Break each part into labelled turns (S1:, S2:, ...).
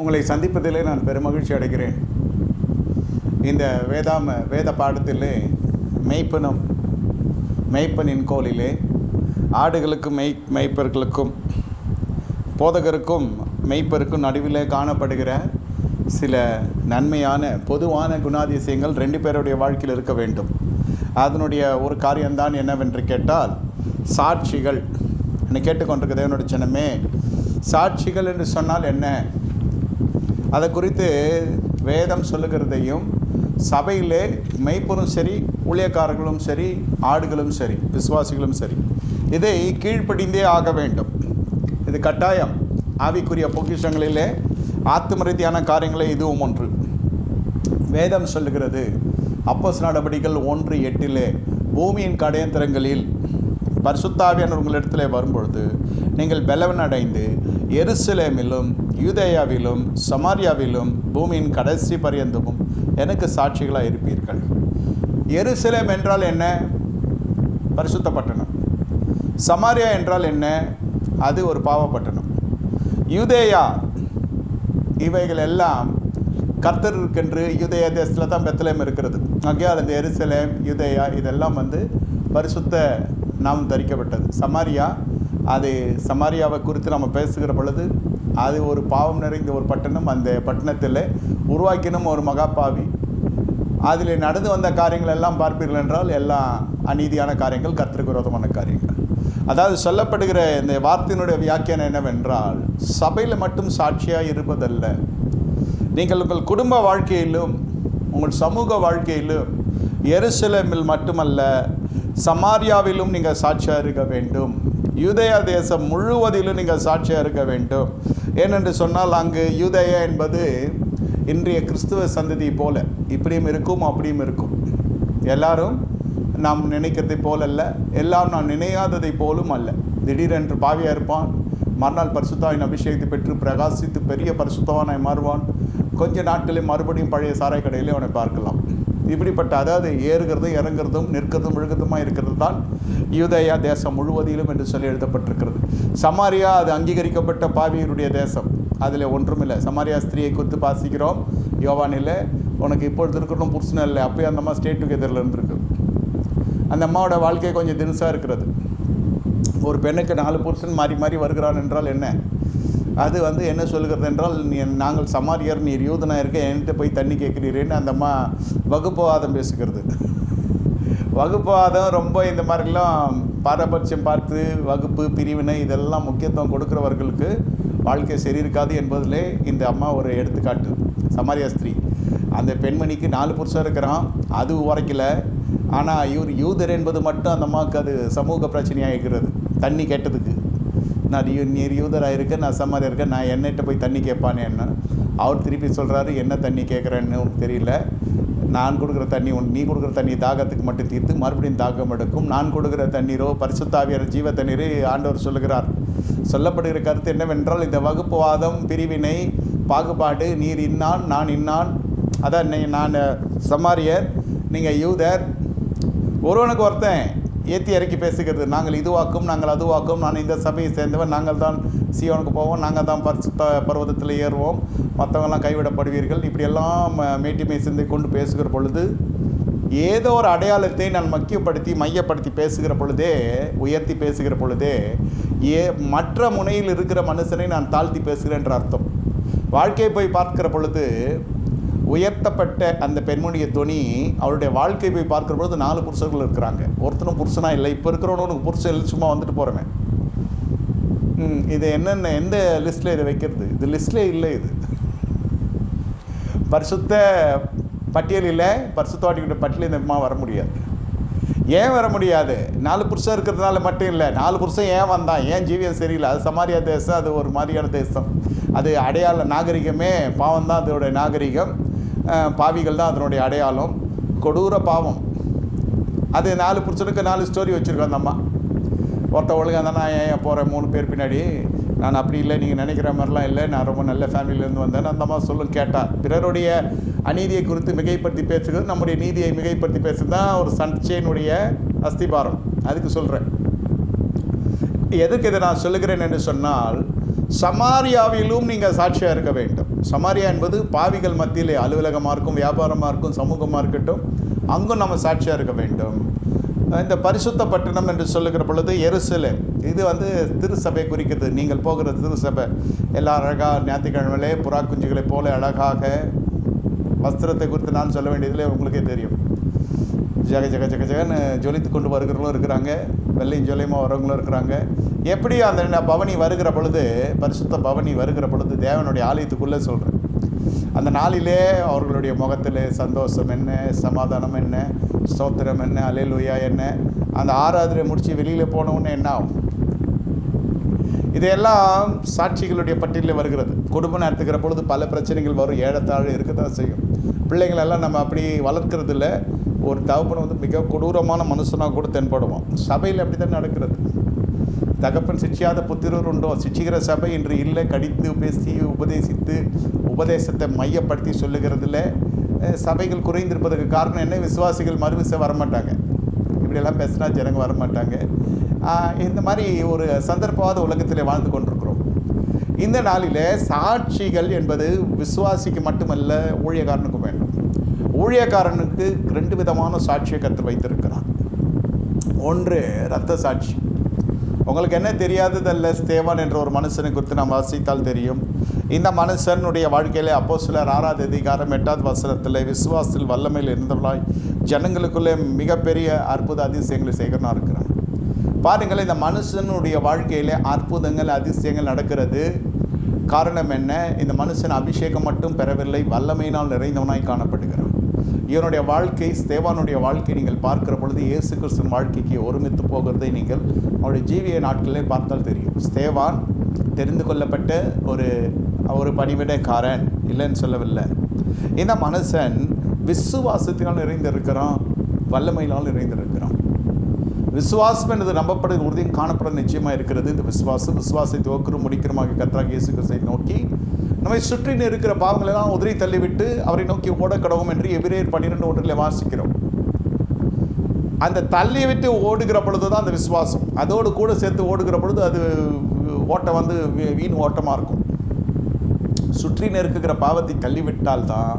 S1: உங்களை சந்திப்பதிலே நான் பெருமகிழ்ச்சி அடைகிறேன். இந்த வேத பாடத்திலே மெய்ப்பனின் கோலிலே ஆடுகளுக்கும் மெய்ப்பர்களுக்கும் போதகருக்கும் மெய்ப்பருக்கும் நடுவிலே காணப்படுகிற சில நன்மையான பொதுவான குணாதிசயங்கள் 2 பேருடைய வாழ்க்கையில் இருக்க வேண்டும். அதனுடைய ஒரு காரியம்தான் என்னவென்று கேட்டால் சாட்சிகள். என்னை கேட்டுக்கொண்டிருக்க தேவனுடைய ஜனமே, சாட்சிகள் என்று சொன்னால் என்ன? அதை குறித்து வேதம் சொல்லுகிறதையும் சபையிலே மெய்ப்பரும் சரி, ஊழியக்காரர்களும் சரி, ஆடுகளும் சரி, விசுவாசிகளும் சரி, இதை கீழ்ப்படிந்தே ஆக வேண்டும். இது கட்டாயம். ஆவிக்குரிய பொக்கிஷங்களிலே ஆத்துமரீதியான காரியங்களே இதுவும் ஒன்று. வேதம் சொல்லுகிறது, அப்போஸ்தலர் நடபடிகள் 1:8 பூமியின் கடையந்தரங்களில் பரிசுத்த ஆவியானவர் உங்களிடத்தில் வரும்பொழுது நீங்கள் பலன் அடைந்து எருசலேமிலும் யூதேயாவிலும் சமாரியாவிலும் பூமியின் கடைசி பரியந்தமும் எனக்கு சாட்சிகளாக இருப்பீர்கள். எருசலேம் என்றால் என்ன? பரிசுத்த பட்டணம். சமாரியா என்றால் என்ன? அது ஒரு பாவப்பட்டணம். யூதேயா, இவைகள் எல்லாம் கர்த்தர் இருக்கின்ற யூதேயா தேசத்தில் தான் பெத்லெஹேம் இருக்கிறது. ஆகையால் இந்த எருசலேம், யூதேயா இதெல்லாம் பரிசுத்த நாம் தரிக்கப்பட்டது. சமாரியா, அது சமாரியாவை குறித்து நம்ம பேசுகிற பொழுது அது ஒரு பாவம் நிறைந்த ஒரு பட்டணம். அந்த பட்டணத்தில் உருவாக்கினும் ஒரு மகாபாவி. அதில் நடந்து வந்த காரியங்கள் எல்லாம் பார்ப்பீர்கள் என்றால் எல்லாம் அநீதியான காரியங்கள், கர்த்தருக்கு விரோதமான காரியங்கள். அதாவது சொல்லப்படுகிற இந்த வார்த்தையினுடைய வியாக்கியானம் என்னவென்றால், சபையில் மட்டும் சாட்சியாக இருப்பதல்ல, நீங்கள் உங்கள் குடும்ப வாழ்க்கையிலும் உங்கள் சமூக வாழ்க்கையிலும் எருசலேமில் மட்டுமல்ல சமாரியாவிலும் நீங்கள் சாட்சியாக இருக்க வேண்டும். யூதேயா தேசம் முழுவதிலும் நீங்கள் சாட்சியாக இருக்க வேண்டும். ஏனென்று சொன்னால் அங்கு யூதேயா என்பது இன்றைய கிறிஸ்துவ சந்ததி போல இப்படியும் இருக்கும் அப்படியும் இருக்கும். எல்லாரும் நாம் நினைக்கிறதை போல் அல்ல, எல்லாம் நாம் நினையாததை போலும் அல்ல. திடீரென்று பாவியாக இருப்பான், மறுநாள் பரிசுத்தாவின் அபிஷேகத்தை பெற்று பிரகாசித்து பெரிய பரிசுத்தவானாய் மாறுவான். கொஞ்ச நாட்களில் மறுபடியும் பழைய சாராய் கடையிலே அவனை பார்க்கலாம். இப்படிப்பட்ட, அதாவது ஏறுகிறதும் இறங்குறதும் நிற்கிறதும் விழுகிறதுமாக இருக்கிறது தான் யூதேயா தேசம் முழுவதிலும் என்று சொல்லி எழுதப்பட்டிருக்கிறது. சமாரியா அது அங்கீகரிக்கப்பட்ட பாவியருடைய தேசம், அதில் ஒன்றுமில்லை. சமாரியா ஸ்திரியை குறித்து வாசிக்கிறோம் யோவானில். உனக்கு இப்பொழுது இருக்கணும் புருஷன் இல்லை, அப்போயே அந்த அம்மா ஸ்டேட் டுகெதரில் இருந்திருக்கு. அந்த அம்மாவோட வாழ்க்கை கொஞ்சம் தினசாக இருக்கிறது. ஒரு பெண்ணுக்கு 4 புருஷன் மாறி மாறி வருகிறான் என்றால் என்ன? அது என்ன சொல்லுகிறது என்றால், நாங்கள் சமாரியர், நீர் யூதனாக இருக்க, என்கிட்ட போய் தண்ணி கேட்குறீரேன்னு அந்த அம்மா வகுப்புவாதம் பேசுகிறது. வகுப்புவாதம் ரொம்ப இந்த மாதிரிலாம் பாரபட்சம் பார்த்து வகுப்பு பிரிவினை இதெல்லாம் முக்கியத்துவம் கொடுக்குறவர்களுக்கு வாழ்க்கை சரி இருக்காது என்பதிலே இந்த அம்மா ஒரு எடுத்துக்காட்டு. சமாரியா ஸ்திரீ, அந்த பெண்மணிக்கு 4 புருஷன் இருக்கிறான், அது உரைக்கல. ஆனால் யூதர் என்பது மட்டும் அந்த அம்மாவுக்கு அது சமூக பிரச்சனையாக இருக்கிறது. தண்ணி கேட்டதுக்கு, நீர் யூதராக இருக்க, நான் சமாரியா இருக்க, நான் என்னகிட்ட போய் தண்ணி கேட்பானே என்ன? அவர் திருப்பி சொல்கிறாரு, என்ன தண்ணி கேட்குறேன்னு உனக்கு தெரியல, நான் கொடுக்குற தண்ணி நீ கொடுக்குற தண்ணி தாகத்துக்கு மட்டும் தீர்த்து மறுபடியும் தாகம் எடுக்கும். நான் கொடுக்குற தண்ணீரோ பரிசுத்த ஆவியான ஜீவ தண்ணீர் ஆண்டவர் சொல்லுகிறார். சொல்லப்படுகிற கருத்து என்னவென்றால், இந்த வகுப்புவாதம், பிரிவினை, பாகுபாடு, நீர் இன்னான் நான் இன்னான், அதான் நான் சமாரியர் நீங்கள் யூதர், ஒருவனுக்கு ஒருத்தன் ஏற்றி இறக்கி பேசுகிறது. நாங்கள் இதுவாக்கும், நாங்கள் அதுவாக்கும், நான் இந்த சபையை சேர்ந்தவன், நாங்கள் தான் சீயோனுக்கு போவோம், நாங்கள் தான் பரிசுத்த பர்வதத்தில் ஏறுவோம், மற்றவங்கெல்லாம் கைவிடப்படுவீர்கள், இப்படியெல்லாம் மேட்டிமை சிந்தை கொண்டு பேசுகிற பொழுது, ஏதோ ஒரு அடையாளத்தை நான் மையப்படுத்தி பேசுகிற பொழுதே, உயர்த்தி பேசுகிற பொழுதே, மற்ற முனையில் இருக்கிற மனுஷனை நான் தாழ்த்தி பேசுகிறேன் என்ற அர்த்தம். வாழ்க்கையை போய் பார்க்கிற பொழுது உயர்த்தப்பட்ட அந்த பெண்மணிய துணி, அவருடைய வாழ்க்கை போய் பார்க்குற பொழுது 4 புருஷர்கள் இருக்கிறாங்க. ஒருத்தனும் புருஷனாக இல்லை. இப்போ இருக்கிறவனுக்கு புருஷன் இல்லை, சும்மா வந்துட்டு போகிறவன். இது என்னென்ன, எந்த லிஸ்ட்டில் இதை வைக்கிறது? இது லிஸ்ட்லே இல்லை. இது பரிசுத்த பட்டியலில், பரிசுத்தவாட்டிக்கிட்ட பட்டியலில் இந்த அம்மா வர முடியாது. ஏன் வர முடியாது? 4 புருஷன் இருக்கிறதுனால மட்டும் இல்லை. 4 புருஷன் ஏன் வந்தான்? ஏன் ஜீவியம் சரியில்லை? அது சமாரியா தேசம், அது ஒரு மாதிரியான தேசம். அது அடையாள நாகரிகமே பாவம் தான் அதனுடைய நாகரிகம், பாவிகள் தான் அதனுடைய அடையாளம். கொடூர பாவம். அது 4 புருஷனுக்கு 4 ஸ்டோரி வச்சுருக்கோம் அந்த அம்மா. ஒருத்த ஒழுங்காக தான், நான் ஏன் போகிறேன் 3 பேர் பின்னாடி, நான் அப்படி இல்லை, நீங்கள் நினைக்கிற மாதிரிலாம் இல்லை, நான் ரொம்ப நல்ல ஃபேமிலியிலேருந்து வந்தேன் அந்த அம்மா சொல்லும். கேட்டால் பிறருடைய அநீதியை குறித்து மிகைப்படுத்தி பேசுகிறது, நம்முடைய நீதியை மிகைப்படுத்தி பேசுகிறது தான் ஒரு சர்ச்சையினுடைய அஸ்திபாரம். அதுக்கு சொல்கிறேன். எதுக்கு இதை நான் சொல்லுகிறேன் என்று சொன்னால், சமாரியாவிலும் நீங்கள் சாட்சியாக இருக்க வேண்டும். சமாரியா என்பது பாவிகள் மத்தியிலே அலுவலகமாக இருக்கும், வியாபாரமாக இருக்கும், சமூகமாக இருக்கட்டும், அங்கும் நம்ம சாட்சியாக இருக்க வேண்டும். இந்த பரிசுத்த பட்டணம் என்று சொல்லுகிற பொழுது எருசலேம், இது திருச்சபை குறிக்கிறது. நீங்கள் போகிற திருச்சபை எல்லாம் அழகாக ஞாயிற்றுக்கிழமையிலே புறா குஞ்சுகளைப் போல அழகாக, வஸ்திரத்தை குறித்து நான் சொல்ல வேண்டியதில்லை, உங்களுக்கே தெரியும். ஜக ஜக ஜக ஜகன்னு ஜொலித்து கொண்டு வருகிறவங்களும் இருக்கிறாங்க, வெள்ளையும் ஜொலியமாக வரவங்களும் இருக்கிறாங்க. எப்படி அந்த பவனி வருகிற பொழுது, பரிசுத்த பவனி வருகிற பொழுது தேவனுடைய ஆலயத்துக்குள்ளே சொல்கிறேன், அந்த நாளிலே அவர்களுடைய முகத்தில் சந்தோஷம் என்ன, சமாதானம் என்ன, ஸ்தோத்திரம் என்ன, அல்லேலூயா என்ன, அந்த ஆராதனை முடித்து வெளியில் போனவுடனே என்ன ஆகும்? இதையெல்லாம் சாட்சிகளுடைய பட்டியலில் வருகிறது. குடும்பம் நடத்துகிற பொழுது பல பிரச்சனைகள் வரும், ஏழத்தாழ் இருக்க தான் செய்யும். பிள்ளைங்களெல்லாம் நம்ம அப்படி வளர்க்குறதில்ல. ஒரு தகப்பன் மிக கொடூரமான மனுஷனாக கூட தென்படுவோம். சபையில் அப்படி தான் நடக்கிறது. தகப்பன் சிட்சியாத புத்திரர் உண்டோ? சிட்சிக்கிற சபை இன்று இல்லை. கடித்து பேசி உபதேசித்து உபதேசத்தை மையப்படுத்தி சொல்லுகிறதுல சபைகள் குறைந்திருப்பதற்கு காரணம் என்ன? விசுவாசிகள் மறுவிசை வரமாட்டாங்க. இப்படியெல்லாம் பேசினா ஜனங்க வரமாட்டாங்க. இந்த மாதிரி ஒரு சந்தர்ப்பவாத உலகத்தில் வாழ்ந்து கொண்டிருக்கிறோம். இந்த நாளில் சாட்சிகள் என்பது விசுவாசிக்கு மட்டுமல்ல, ஊழியக்காரனுக்கும் வேண்டும். ஊழியக்காரனுக்கு 2 விதமான சாட்சியை கர்த்தர் வைத்திருக்கிறார். ஒன்று இரத்த சாட்சி. உங்களுக்கு என்ன தெரியாததல்ல, ஸ்தேவான் என்ற ஒரு மனுஷனை குறித்து நாம் வாசித்தால் தெரியும். இந்த மனுஷனுடைய வாழ்க்கையிலே அப்போஸ்தலர் 6ஆம் அதிகாரம் 8ஆவது வசனத்தில் விசுவாசத்தில் வல்லமையில் இருந்தவளாய் ஜனங்களுக்குள்ளே மிகப்பெரிய அற்புத அதிசயங்களை செய்கிறனா இருக்கிறான். பாருங்கள், இந்த மனுஷனுடைய வாழ்க்கையில் அற்புதங்கள் அதிசயங்கள் நடக்கிறது. காரணம் என்ன? இந்த மனுஷன் அபிஷேகம் மட்டும் பெறவில்லை, வல்லமையினால் நிறைந்தவனாய் காணப்படுகிறான். இவனுடைய வாழ்க்கை, ஸ்தேவானுடைய வாழ்க்கை நீங்கள் பார்க்கிற பொழுது இயேசு கிறிஸ்துவின் வாழ்க்கைக்கு ஒருமித்து போகிறதை நீங்கள் அவருடைய ஜீவிய நாட்களிலே பார்த்தால் தெரியும். ஸ்தேவான் தெரிந்து கொள்ளப்பட்ட ஒரு பணிவிடைக்காரன், இல்லைன்னு சொல்லவில்லை. இந்த மனுஷன் விசுவாசத்தினால் நிறைந்திருக்கிறான், வல்லமையினால் நிறைந்திருக்கிறான். விசுவாசம் என்பது நம்பப்படுகிற உறுதியும் காணப்பட நிச்சயமாக இருக்கிறது. இந்த விசுவாசத்தை துவக்கரும் முடிக்கிறமாக கர்த்தராகிய இயேசு கிறிஸ்துவை நோக்கி நம்மை சுற்றி இருக்கிற பாவங்களெல்லாம் உதறி தள்ளிவிட்டு அவரை நோக்கி ஓட கடவும் என்று எபிரேயர் 12:1 வாசிக்கிறோம். அந்த தள்ளி விட்டு ஓடுகிற பொழுது தான் அந்த விசுவாசம். அதோடு கூட சேர்த்து ஓடுகிற பொழுது அது ஓட்டம் வீண் ஓட்டமாக இருக்கும். சுற்றி நெருக்குகிற பாவத்தை தள்ளிவிட்டால் தான்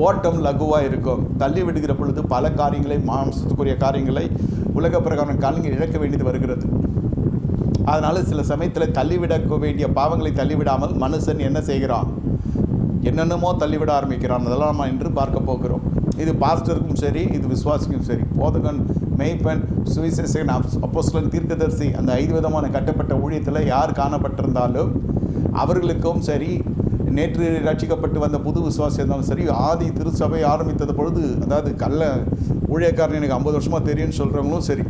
S1: ஓட்டம் லகுவாக இருக்கும். தள்ளி விடுகிற பொழுது பல காரியங்களை, மாம்சத்துக்குரிய காரியங்களை, உலக பிரகாரம் காரியங்கள் இழக்க வேண்டியது வருகிறது. அதனால் சில சமயத்தில் தள்ளிவிட வேண்டிய பாவங்களை தள்ளிவிடாமல் மனுஷன் என்ன செய்கிறான்? என்னென்னமோ தள்ளிவிட ஆரம்பிக்கிறான். அதெல்லாம் நம்ம இன்று பார்க்க போகிறோம். இது பாஸ்டருக்கும் சரி, இது விசுவாசிக்கும் சரி, போதகன், மெய்ப்பன், சுவிசேஷகன், அப்போஸ்தலன், தீர்க்கதரிசி, அந்த 5 விதமான கட்டப்பட்ட ஊழியத்தில் யார் காணப்பட்டிருந்தாலும் அவர்களுக்கும் சரி, நேற்று ரட்சிக்கப்பட்டு வந்த புது விசுவாசி இருந்தாலும் சரி, ஆதி திருச்சபை ஆரம்பித்தது பொழுது, அதாவது ஊழியக்காரன் எனக்கு 50 வருஷமாக தெரியும்னு சொல்கிறவங்களும் சரி,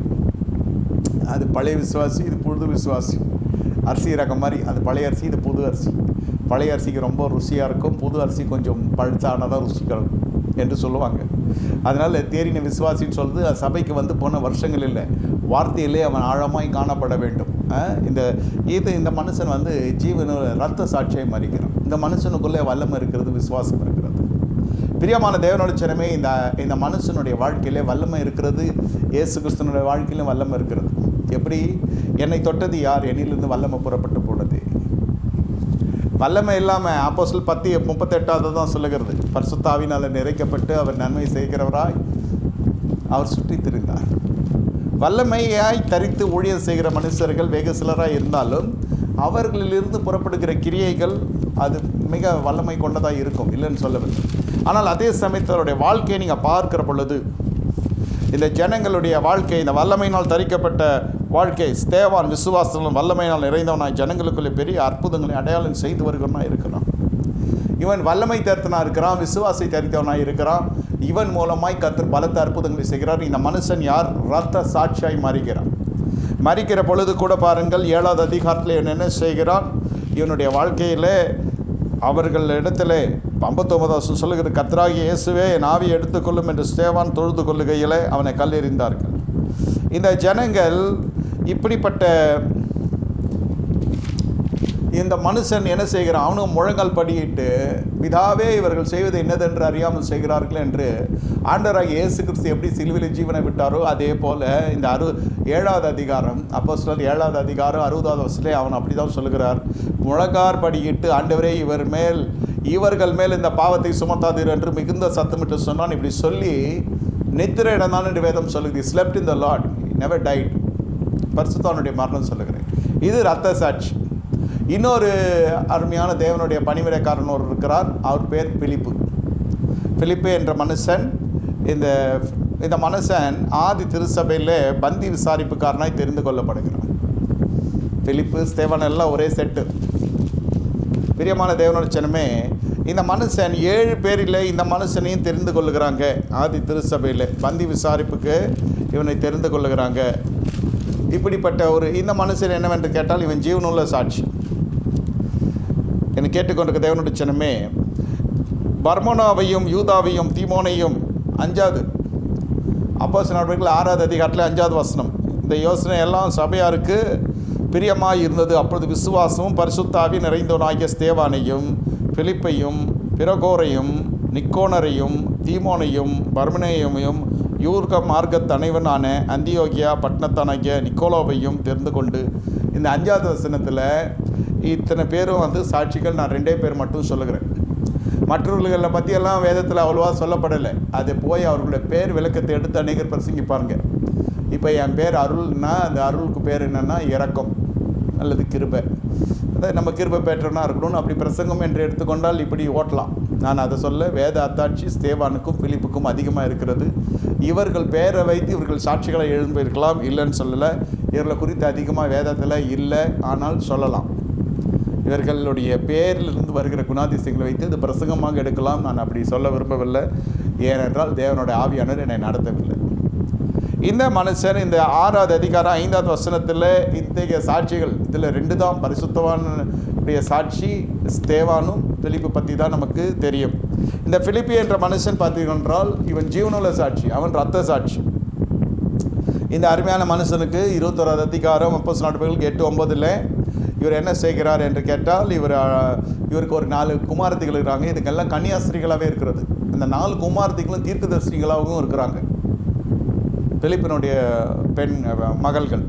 S1: அது பழைய விசுவாசி, இது புது விசுவாசி. அரிசி ரகம் மாதிரி, அது பழைய அரிசி, இது புது அரிசி. பழைய அரிசிக்கு ரொம்ப ருசியாக இருக்கும், புது அரிசி கொஞ்சம் பழுத்தானதாக ருசிகள் என்று சொல்லுவாங்க. அதனால் தேறின விசுவாசின்னு சொல்கிறது சபைக்கு போன வருஷங்கள் இல்லை, வார்த்தையிலே அவன் ஆழமாய் காணப்பட வேண்டும். இந்த மனுஷன் ஜீவன இரத்த சாட்சியை மறிக்கிறான். இந்த மனுஷனுக்குள்ளே வல்லமை இருக்கிறது, விசுவாசம் இருக்கிறது. பிரியமான தேவனோட ஜனமே, இந்த மனுஷனுடைய வாழ்க்கையிலே வல்லமை இருக்கிறது. இயேசு கிறிஸ்துவனுடைய வாழ்க்கையிலும் வல்லமை இருக்கிறது. எப்படி? என்னை தொட்டது யார்? என்னிலிருந்து வல்லமை புறப்பட்டு போனது. வல்லமை இல்லாமல் அப்போஸ்தலர் 10:38 தான் சொல்லுகிறது. பரிசுத்த ஆவியினால் நிறைக்கப்பட்டு அவர் நன்மை செய்கிறவராய் அவர் சுற்றி திரிந்தார். வல்லமையாய் தரித்து ஊழியம் செய்கிற மனுஷர்கள் வெகு சிலராக இருந்தாலும் அவர்களிலிருந்து புறப்படுகிற கிரியைகள் அது மிக வல்லமை கொண்டதாக இருக்கும், இல்லைன்னு சொல்லவில்லை. ஆனால் அதே சமயத்தில் அவருடைய வாழ்க்கையை நீங்கள் பார்க்கிற பொழுது, இந்த ஜனங்களுடைய வாழ்க்கை, இந்த வல்லமையினால் தரிக்கப்பட்ட வாழ்க்கை, ஸ்தேவான் விசுவாசத்திலும் வல்லமையினால் நிறைந்தவனாய் ஜனங்களுக்குள்ளே பெரிய அற்புதங்களை அடையாளம் செய்து வருகிறவனாக இருக்கிறான். இவன் வல்லமை தரித்தனாக இருக்கிறான், விசுவாசை தரித்தவனாக இருக்கிறான். இவன் மூலமாய் கர்த்தர் பலத்த அற்புதங்களை செய்கிறார். இந்த மனுஷன் யார்? இரத்த சாட்சியாய் மறிக்கிற பொழுது கூட பாருங்கள், 7ஆவது அதிகாரத்தில் இவன் என்ன செய்கிறான்? இவனுடைய வாழ்க்கையில் அவர்கள் இடத்துல 59 சொல்லுகிற, கர்த்தராகிய இயேசுவே என் ஆவியை எடுத்துக்கொள்ளும் என்று ஸ்தேவான் தொழுது கொள்ளுகையில் அவனை கல்லெறிந்தார்கள். இந்த ஜனங்கள் இப்படிப்பட்ட இந்த மனுஷன் என்ன செய்கிறான்? அவனும் முழங்கால் படியிட்டு, பிதாவே இவர்கள் செய்வது என்னதென்று அறியாமல் செய்கிறார்கள் என்று ஆண்டவராகிய இயேசு கிறிஸ்து எப்படி சிலுவையில் ஜீவனை விட்டாரோ அதே போல் இந்த 7வது அதிகாரம் அப்போஸ்தலர் 7வது அதிகாரம் 60வது வசனத்திலே அவன் அப்படி தான் சொல்லுகிறார். முழங்கார் படியிட்டு, ஆண்டவரே இவர்கள் மேல் இந்த பாவத்தை சுமத்தாதீர் என்று மிகுந்த சத்தமிட்டு சொன்னான். இப்படி சொல்லி நித்திரை இடந்தான் என்று வேதம் சொல்லுது. Slept in the Lord, never died. பரிசுத்தவானுடைய மரணம் சொல்லுகிறேன். இது இரத்த சாட்சி. இன்னொரு அருமையான தேவனுடைய பணிவிடைக்காரன் ஒரு இருக்கிறார். அவர் பேர் பிலிப்பு என்ற மனுஷன். இந்த மனுஷன் ஆதி திருச்சபையில் பந்தி விசாரிப்புக்காரனாய் தெரிந்து கொள்ளப்படுகிறான். பிலிப்பு, ஸ்தேவான் எல்லாம் ஒரே செட்டு. பிரியமான தேவனுடைய ஜனமே, இந்த மனுஷன் 7 பேரில் இந்த மனுஷனையும் தெரிந்து கொள்ளுகிறாங்க. ஆதி திருச்சபையில் பந்தி விசாரிப்புக்கு இவனை தெரிந்து கொள்ளுகிறாங்க. இப்படிப்பட்ட இந்த மனுஷன் என்னவென்று கேட்டால், இவன் ஜீவனுள்ள சாட்சி. என்னை கேட்டுக்கொண்டிருக்க தேவனுடைய ஜனமே, பர்மோனாவையும் யூதாவையும் தீமோனையும் 5வது அப்போஸ்தலர் நடவடிக்கைகள் 6வது அதிகாரத்தில் 5வது வசனம். இந்த யோசனை எல்லாம் சபையாருக்கு பிரியமாய் இருந்தது. அப்பொழுது விசுவாசமும் பரிசுத்தாவி நிறைந்தவனாகிய ஸ்தேவானையும் பிலிப்பையும் பிரகோரையும் நிக்கோனரையும் தீமோனையும் பர்மனேயையும் யூர்க மார்க்கத் அனைவனான அந்தியோகியா பட்டணத்தானாகிய நிக்கோலோவையும் தெரிந்து கொண்டு, இந்த 5வது வசனத்தில் இத்தனை பேரும் சாட்சிகள். நான் 2 பேர் மட்டும் சொல்லுகிறேன். மற்றவர்களை பற்றியெல்லாம் வேதத்தில் அவ்வளோவா சொல்லப்படலை. அது போய் அவர்களுடைய பேர் விளக்கத்தை எடுத்து அநேகர் பிரசங்கிப்பாருங்க. இப்போ என் பேர் அருள்னா, அந்த அருளுக்கு பேர் என்னென்னா இரக்கம் அல்லது கிருபை. அதாவது நம்ம கிருபை பெற்றனா இருக்கணும்னு அப்படி பிரசங்கம் என்று எடுத்துக்கொண்டால் இப்படி ஓட்டலாம். நான் அதை சொல்ல, வேத அத்தாட்சி ஸ்தேவானுக்கும் பிலிப்புக்கும் அதிகமாக இருக்கிறது. இவர்கள் பேரை வைத்து இவர்கள் சாட்சிகளை எழுந்திருக்கலாம், இல்லைன்னு சொல்லலை. இவர்களை குறித்து அதிகமாக வேதத்தில் இல்லை, ஆனால் சொல்லலாம். இவர்களுடைய பேரிலிருந்து வருகிற குணாதிசயங்களை வைத்து இது பிரசங்கமாக எடுக்கலாம். நான் அப்படி சொல்ல விரும்பவில்லை. ஏனென்றால் தேவனுடைய ஆவியானவர் என்னை நடத்தவில்லை. இந்த மனுஷன் இந்த 6வது அதிகாரம் 5வது வசனத்தில் இத்தகைய சாட்சிகள், இதில் 2 தான் பரிசுத்தவானுடைய சாட்சி, ஸ்தேவானும் பிலிப்பு பற்றி தான் நமக்கு தெரியும். இந்த பிலிப்பு என்ற மனுஷன் பார்த்தீங்கன்றால் இவன் ஜீவனுள்ள சாட்சி, அவன் இரத்த சாட்சி. இந்த அருமையான மனுஷனுக்கு 21வது அதிகாரம் அப்போஸ்தலர் நடவடிக்கைகள் 8-9 இவர் என்ன செய்கிறார் என்று கேட்டால், இவருக்கு ஒரு 4 குமாரத்திகள் இருக்கிறாங்க. இதுக்கெல்லாம் கன்னியாஸ்திரிகளாகவே இருக்கிறது. இந்த 4 குமாரத்திகளும் தீர்க்கதரிசிகளாகவும் இருக்கிறாங்க, பிலிப்பினுடைய பெண் மகள்கள்.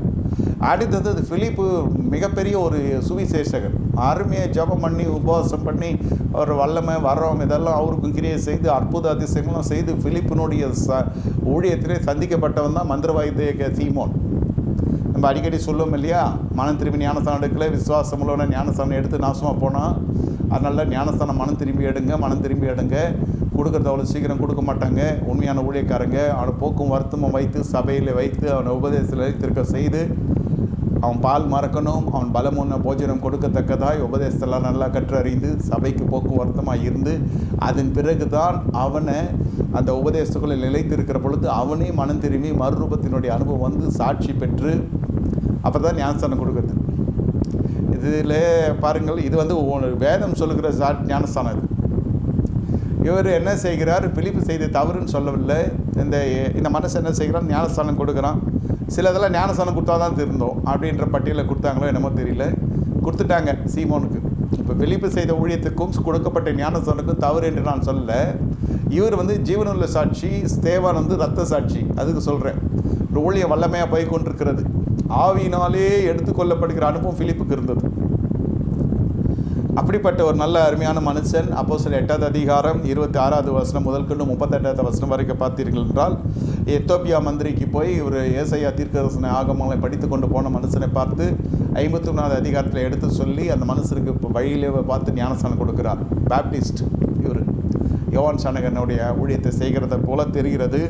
S1: அடுத்தது பிலிப்பு மிகப்பெரிய ஒரு சுவிசேஷகர். அருமையை ஜபம் பண்ணி உபவாசம் பண்ணி அவர் வல்லமை வர்றோம் இதெல்லாம் அவருக்கும் கிரியை செய்து அற்புத அதிசயங்களும் செய்து பிலிப்பினுடைய ஊழியத்திலே சந்திக்கப்பட்டவன் தான் மந்திரவாதிய சீமோன். நம்ம அடிக்கடி சொல்லுவோம் இல்லையா, மனம் திரும்பி ஞானஸ்தானம் எடுக்கல, விசுவாசம் உள்ளவன ஞானஸ்தானம் எடுத்து நாசமாக போனால். அதனால ஞானஸ்தானம் மனம் திரும்பி எடுங்க. கொடுக்குறது அவ்வளோ சீக்கிரம் கொடுக்க மாட்டாங்க. உண்மையான ஊழியக்காரங்க அவனை போக்கும் வருத்தமும் வைத்து சபையில் வைத்து அவனை உபதேசத்தில் திருக்க செய்து, அவன் பால் மறக்கணும், அவன் பலமுன்ன போஜனம் கொடுக்கத்தக்கதாய் உபதேசத்தெல்லாம் நல்லா கற்றறிந்து சபைக்கு போக்கும் வருத்தமாக இருந்து, அதன் பிறகு தான் அவனை அந்த உபதேசத்துக்குள்ளே நிலைத்திருக்கிற பொழுது அவனே மனம் திரும்பி மறுரூபத்தினுடைய அனுபவம் சாட்சி பெற்று அப்போ தான் ஞானஸ்தானம் கொடுக்குறது. இதில் பாருங்கள், இது வேதம் சொல்லுகிற ஞானஸ்தானம். இவர் என்ன செய்கிறார்? பிலிப்பு செய்த தவறுன்னு சொல்லவில்லை. இந்த மனசு என்ன செய்கிறான்? ஞானஸ்தானம் கொடுக்குறான். சிலதெல்லாம் ஞானஸ்தானம் கொடுத்தா தான் திருந்தோம் அப்படின்ற பட்டியலில் கொடுத்தாங்களோ என்னமோ தெரியல, கொடுத்துட்டாங்க சீமோனுக்கு. இப்போ பிலிப்பு செய்த ஊழியத்துக்கும் கொடுக்கப்பட்ட ஞானஸ்தானுக்கும் தவறு என்று நான் சொல்லலை. இவர் ஜீவனுள்ள சாட்சி, ஸ்தேவான் இரத்த சாட்சி. அதுக்கு சொல்கிறேன், ஒரு ஊழிய வல்லமையாக போய் கொண்டிருக்கிறது. ஆவியினாலே எடுத்துக்கொள்ளப்படுகிற அனுபவம் பிலிப்புக்கு இருந்தது. அப்படிப்பட்ட ஒரு நல்ல அருமையான மனுஷன். அப்போஸ்தலர் 8வது அதிகாரம் 26வது வசனம் முதல் கொண்டு 38வது வசனம் வரைக்கும் பார்த்தீர்கள் என்றால், எத்தோப்பியா மந்திரிக்கு போய் ஒரு ஏசாயா தீர்க்கதரிசன ஆகமங்களை படித்து கொண்டு போன மனுஷனை பார்த்து 51வது அதிகாரத்தில் எடுத்து சொல்லி அந்த மனுஷனுக்கு இப்போ வழியிலே பார்த்து ஞானஸ்தானம் கொடுக்கிறார். பேப்டிஸ்ட் இவர் யோவான் சானகனுடைய ஊழியத்தை செய்கிறத போல தெரிகிறது,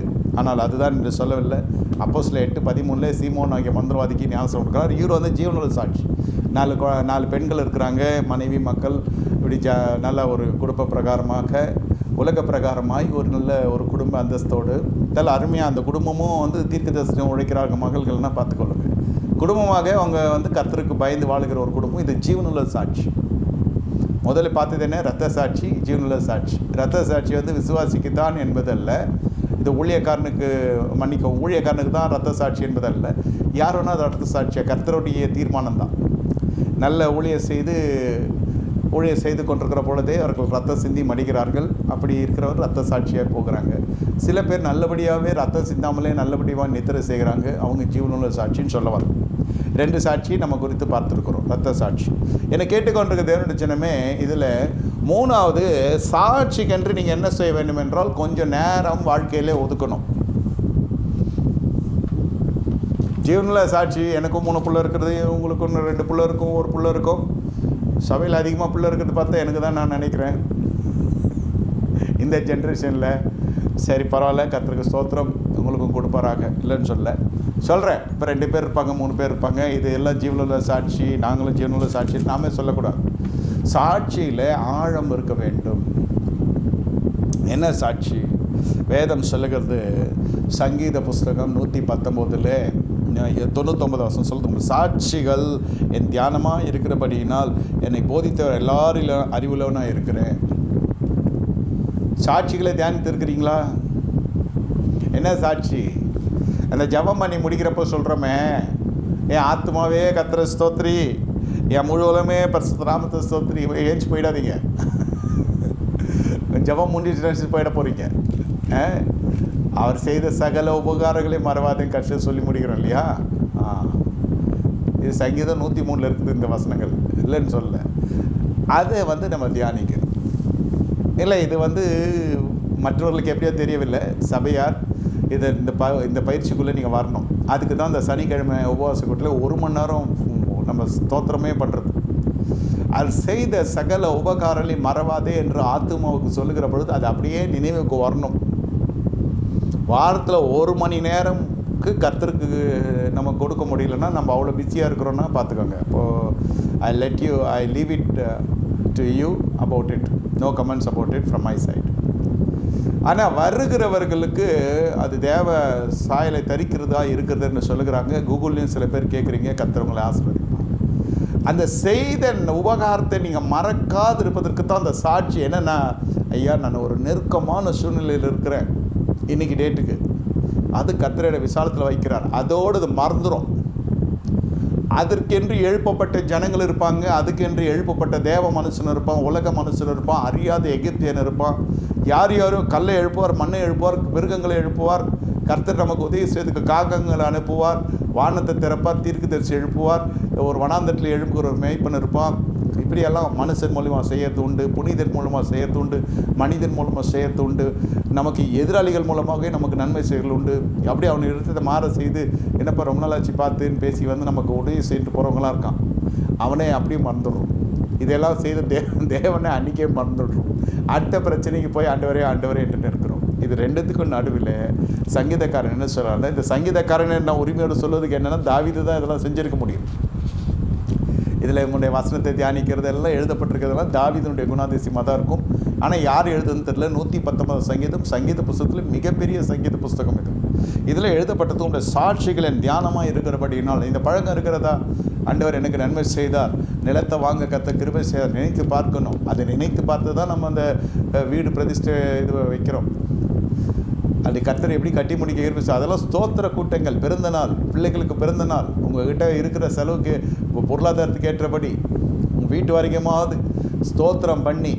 S1: ஆனால் அதுதான் என்று சொல்லவில்லை. அப்போஸ்தலர் 8:13 சீமோன் ஆகிய மந்திரவாதிக்கு ஞானஸ்தானம் கொடுக்கிறார். இவர் ஜீவனுள்ள சாட்சி. 4 பெண்கள் இருக்கிறாங்க, மனைவி மக்கள். இப்படி நல்ல ஒரு குடும்ப பிரகாரமாக உலக பிரகாரமாய் ஒரு நல்ல ஒரு குடும்ப அந்தஸ்தோடு நல்ல அருமையாக அந்த குடும்பமும் தீர்க்கதரிசனம் உழைக்கிறாங்க மகள்கள்னால் பார்த்துக்கொள்ளுங்க. குடும்பமாக அவங்க கர்த்தருக்கு பயந்து வாழுகிற ஒரு குடும்பம். இது ஜீவனுள்ள சாட்சி. முதல்ல பார்த்தது என்ன? இரத்த சாட்சி, ஜீவனுள்ள சாட்சி. இரத்த சாட்சி விசுவாசிக்குத்தான் என்பதல்ல, இது ஊழியக்காரனுக்கு ஊழியக்காரனுக்கு தான் இரத்த சாட்சி என்பதல்ல. யார் வேணால் அது இரத்த சாட்சியாக கர்த்தருடைய தீர்மானம் தான். நல்ல ஊழியம் செய்து கொண்டிருக்கிற பொழுதே அவர்கள் ரத்தம் சிந்தி மடிக்கிறார்கள். அப்படி இருக்கிறவர் ரத்த சாட்சியாக போகிறாங்க. சில பேர் நல்லபடியாகவே ரத்தம் சிந்தாமலே நல்லபடியாக நித்திரை செய்கிறாங்க. அவங்க ஜீவனுள்ள சாட்சின்னு சொல்ல வரோம். 2 சாட்சி நம்ம குறித்து பார்த்துருக்குறோம். ரத்த சாட்சி என்னை கேட்டுக்கொண்டிருக்க தேவனுடைய ஜனமே, இதில் 3வது சாட்சிக்கென்று நீங்கள் என்ன செய்ய வேண்டும் என்றால் கொஞ்சம் நேரம் வாழ்க்கையிலே ஒதுக்கணும். ஜீவனுள்ள சாட்சி எனக்கும் 3 பிள்ளை இருக்கிறது, உங்களுக்கு ஒன்று 2 பிள்ளை இருக்கும், 1 பிள்ளை இருக்கும். சபையில் அதிகமாக பிள்ளை இருக்கிறது பார்த்தா எனக்கு தான் நான் நினைக்கிறேன் இந்த ஜென்ரேஷனில். சரி பரவாயில்ல, கர்த்தருக்கு ஸ்தோத்திரம், உங்களுக்கும் கொடுப்பாராக, இல்லைன்னு சொல்கிறேன். இப்போ 2 பேர் இருப்பாங்க, 3 பேர் இருப்பாங்க. இது எல்லாம் ஜீவனுள்ள சாட்சி, நாங்களும் ஜீவனுள்ள சாட்சி நாமே சொல்லக்கூடாது. சாட்சியில் ஆழம் இருக்க வேண்டும். என்ன சாட்சி? வேதம் சொல்லுகிறது, சங்கீத புஸ்தகம் 119 99 சொல்லுது, சாட்சிகள் என் தியானமாக இருக்கிறபடியினால் என்னை போதித்தவர் எல்லாரும் அறிவுள்ளவனாக இருக்கிறேன். சாட்சிகளை தியானித்து இருக்கிறீங்களா? என்ன சாட்சி? அந்த ஜெபம் பண்ணி முடிக்கிறப்போ சொல்கிறோமே, என் ஆத்மாவே கர்த்தரை ஸ்தோத்திரி, என் முழு உலகமே பரிசுத்த நாமத்தை ஸ்தோத்திரி. ஏஞ்சி போயிடாதீங்க. ஜெபம் முடிச்சு போயிட போகிறீங்க. அவர் செய்த சகல உபகாரங்களையும் மறவாதையும் கஷ்டம் சொல்லி முடிக்கிறோம் இல்லையா? இது சங்கீதம் 103 இருக்குது இந்த வசனங்கள், இல்லைன்னு சொல்ல. அதை நம்ம தியானிக்கணும். இல்லை, இது மற்றவர்களுக்கு எப்படியோ தெரியவில்லை. சபையார் இதை இந்த பயிற்சிக்குள்ளே நீங்கள் வரணும். அதுக்கு தான் இந்த சனிக்கிழமை உபவாச கூட்டத்தில் 1 மணி நேரம் நம்ம ஸ்தோத்திரமே பண்ணுறது. அது செய்த சகல உபகாரங்களை மறவாதே என்று ஆத்துமாவுக்கு சொல்லுகிற பொழுது அது அப்படியே நினைவுக்கு வரணும். வாரத்தில் 1 மணி நேரம்க்கு கர்த்தருக்கு நம்ம கொடுக்க முடியலன்னா நம்ம அவ்வளோ பிஸியாக இருக்கிறோன்னா பார்த்துக்கோங்க. இப்போது I leave it to you about it. No comments about it from my side. ஆனால் வருகிறவர்களுக்கு அது தேவ சாயலை தரிக்கிறதா இருக்கிறதுன்னு சொல்லுகிறாங்க. கூகுள்லேயும் சில பேர் கேட்குறீங்க, கர்த்தர் ஆசீர்வதிப்பாங்க. அந்த செய்த உபகாரத்தை நீங்கள் மறக்காது இருப்பதற்கு தான் அந்த சாட்சி. என்னென்னா, ஐயா நான் ஒரு நெருக்கமான சூழ்நிலையில் இருக்கிறேன் இன்றைக்கி டேட்டுக்கு, அது கர்த்தரோட விசாலத்தில் வைக்கிறார். அதோடு அது மறந்துடும். அதற்கென்று எழுப்பப்பட்ட ஜனங்கள் இருப்பாங்க, அதுக்கென்று எழுப்பப்பட்ட தேவ மனுஷன் இருப்பான், உலக மனுஷன் இருப்பான், அறியாத எகிப்தியன் இருப்பான். யாரும் கல்லை எழுப்புவார், மண்ணை எழுப்புவார், மிருகங்களை எழுப்புவார். கர்த்தர் நமக்கு உதவி செய்வதற்கு காகங்களை அனுப்புவார், வானத்தை திறப்பார், தீர்க்கதரிசி எழுப்புவார், ஒரு வனாந்தரத்தில் எழுப்புகிற ஒரு மேய்ப்பன் இருப்பான். இப்படியெல்லாம் மனுஷன் மூலமாக செய்யறது உண்டு, புனிதன் மூலமாக செய்யறது உண்டு, மனிதன் மூலமாக செய்யறது உண்டு, நமக்கு எதிராளிகள் மூலமாகவே நமக்கு நன்மை செய்கிறது உண்டு. அப்படி அவனை எடுத்து மாற செய்து என்னப்பா ரொம்ப நாளாச்சு பார்த்துன்னு பேசி நமக்கு உதவி செய்துட்டு போகிறவங்களாம் இருக்கான். அவனே அப்படியே மறந்துடுறோம். இதெல்லாம் செய்த தேவனை அன்றைக்கே மறந்துடுறோம். அடுத்த பிரச்சனைக்கு போய் ஆண்டவரே என்று இருக்கிறோம். இது 2த்துக்கும் நடுவில் சங்கீதக்காரன் என்ன சொல்கிறாங்க? இந்த சங்கீதக்காரன் நான் உரிமையோடு சொல்வதுக்கு என்னென்னா, தாவீது தான் இதெல்லாம் செஞ்சுருக்க முடியும். இதில் உங்களுடைய வசனத்தை தியானிக்கிறது எல்லாம் எழுதப்பட்டிருக்கிறதெல்லாம் தாவீதுனுடைய குணாதிசயமாக தான் இருக்கும். ஆனால் யார் எழுதுன்னு தெரியல. 119 சங்கீத புஸ்தகத்தில் மிகப்பெரிய சங்கீத புஸ்தகம் இது. இதில் எழுதப்பட்டது உங்களுடைய சாட்சிகளின் தியானமாக இருக்கிறபடினால் இந்த பழக்கம் இருக்கிறதா? ஆண்டவர் எனக்கு நன்மை செய்தார், நிலத்தை வாங்க கர்த்தர் கிருபை செய்தார், நினைத்து பார்க்கணும். அதை நினைத்து பார்த்து தான் நம்ம அந்த வீடு பிரதிஷ்டை இது வைக்கிறோம். அப்படி கர்த்தர் எப்படி கட்டி முடிக்க கிருபை. அதெல்லாம் ஸ்தோத்திர கூட்டங்கள், பிறந்த நாள், பிள்ளைகளுக்கு பிறந்த நாள், உங்கள்கிட்ட இருக்கிற செலவுக்கு பொருளாதாரத்துக்கு ஏற்றபடி உங்கள் வீட்டு வரைக்குமாவது ஸ்தோத்திரம் பண்ணி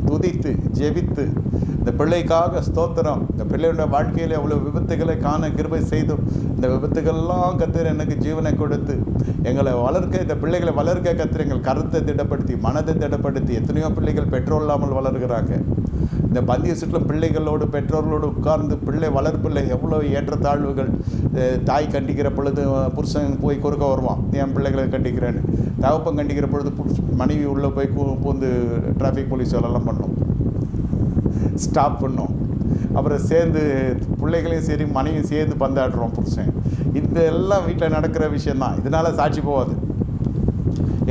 S1: துதித்து ஜெபித்து இந்த பிள்ளைக்காக ஸ்தோத்திரம். இந்த பிள்ளையோட வாழ்க்கையில் எவ்வளோ விபத்துகளை காண கிருபை செய்தும் இந்த விபத்துகள்லாம் கர்த்தர் எனக்கு ஜீவனை கொடுத்து எங்களை வளர்க்க, இந்த பிள்ளைகளை வளர்க்க கர்த்தர் எங்கள் கருத்தை திடப்படுத்தி மனதை திடப்படுத்தி. எத்தனையோ பிள்ளைகள் பெற்றோர் இல்லாமல் வளர்கிறாங்க. இந்த பந்திய சுற்றிலும் பிள்ளைகளோடு பெற்றோர்களோடு உட்கார்ந்து பிள்ளை வளர்ப்பில் எவ்வளோ ஏற்றத்தாழ்வுகள். தாய் கண்டிக்கிற பொழுது புருஷன் போய் குறுக்க வருவான், என் பிள்ளைகளை கண்டிக்கிறேன்னு. தகப்பன் கண்டிக்கிற பொழுது மனைவி உள்ளே போய் பூந்து டிராஃபிக் போலீஸ் வேலைலாம் பண்ணோம், ஸ்டாப் பண்ணோம். அப்புறம் சேர்ந்து பிள்ளைகளையும் சரி மனைவியும் சேர்ந்து பந்தாடுறோம் புருஷன். இதெல்லாம் வீட்டில் நடக்கிற விஷயந்தான். இதனால் சாட்சி போகாது.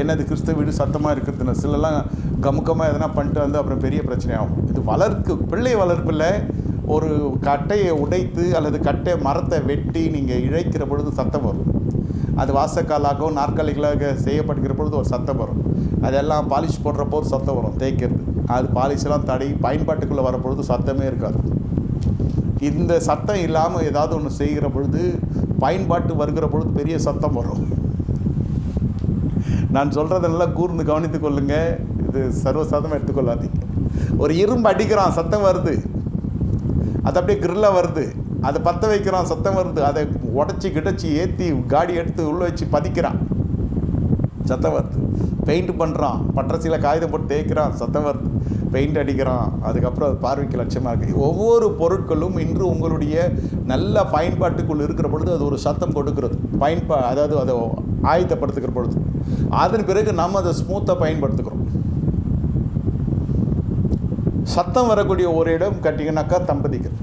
S1: என்னது கிறிஸ்தவ வீடு சத்தமாக இருக்கிறதுனா சிலலாம் கமுக்கமாக எதனா பண்ணிட்டு அப்புறம் பெரிய பிரச்சனையாகும். இது பிள்ளை வளர்ப்பில் ஒரு கட்டையை உடைத்து அல்லது மரத்தை வெட்டி நீங்கள் இழைக்கிற பொழுது சத்தம் வரும். அது வாசக்காலாகவும் நாற்காலிகளாக செய்யப்படுகிற பொழுது ஒரு சத்தம் வரும். அதெல்லாம் பாலிஷ் போடுறப்போ ஒரு சத்தம் வரும், தேய்க்கிறது. அது பாலிஷெல்லாம் தடவி பயன்பாட்டுக்குள்ளே வரப்பொழுது சத்தமே இருக்காது. இந்த சத்தம் இல்லாமல் ஏதாவது ஒன்று செய்கிற பொழுது பயன்பாட்டு வருகிற பொழுது பெரிய சத்தம் வரும். நான் சொல்கிறதெல்லாம் கூர்ந்து கவனித்து கொள்ளுங்க. இது சர்வசாதமாக எடுத்துக்கொள்ளாதீங்க. ஒரு இரும்பு அடிக்கிறான், சத்தம் வருது. அது அப்படியே கிரில்லாக வருது. அதை பற்ற வைக்கிறான், சத்தம் வருது. அதை உடச்சி கிடச்சி ஏற்றி காடி எடுத்து உள்ளே வச்சு பதிக்கிறான், சத்தம் வருது. பெயிண்ட் பண்ணுறான், பட்டரசியில் காகிதம் போட்டு தேய்க்கிறான், சத்தம் வருது. பெயிண்ட் அடிக்கிறான், அதுக்கப்புறம் அது பார்வைக்கு லட்சமாக இருக்குது. ஒவ்வொரு பொருட்களும் இன்று உங்களுடைய நல்ல பயன்பாட்டுக்குள் இருக்கிற பொழுது அது ஒரு சத்தம் கொடுக்கிறது. அதாவது அதை ஆயத்தப்படுத்துகிற பொழுது அதன் பிறகு நம்ம அதை ஸ்மூத்தாக பயன்படுத்துகிறோம். சத்தம் வரக்கூடிய ஒரு இடம் கட்டிங்கனாக்கா தம்பதிகள்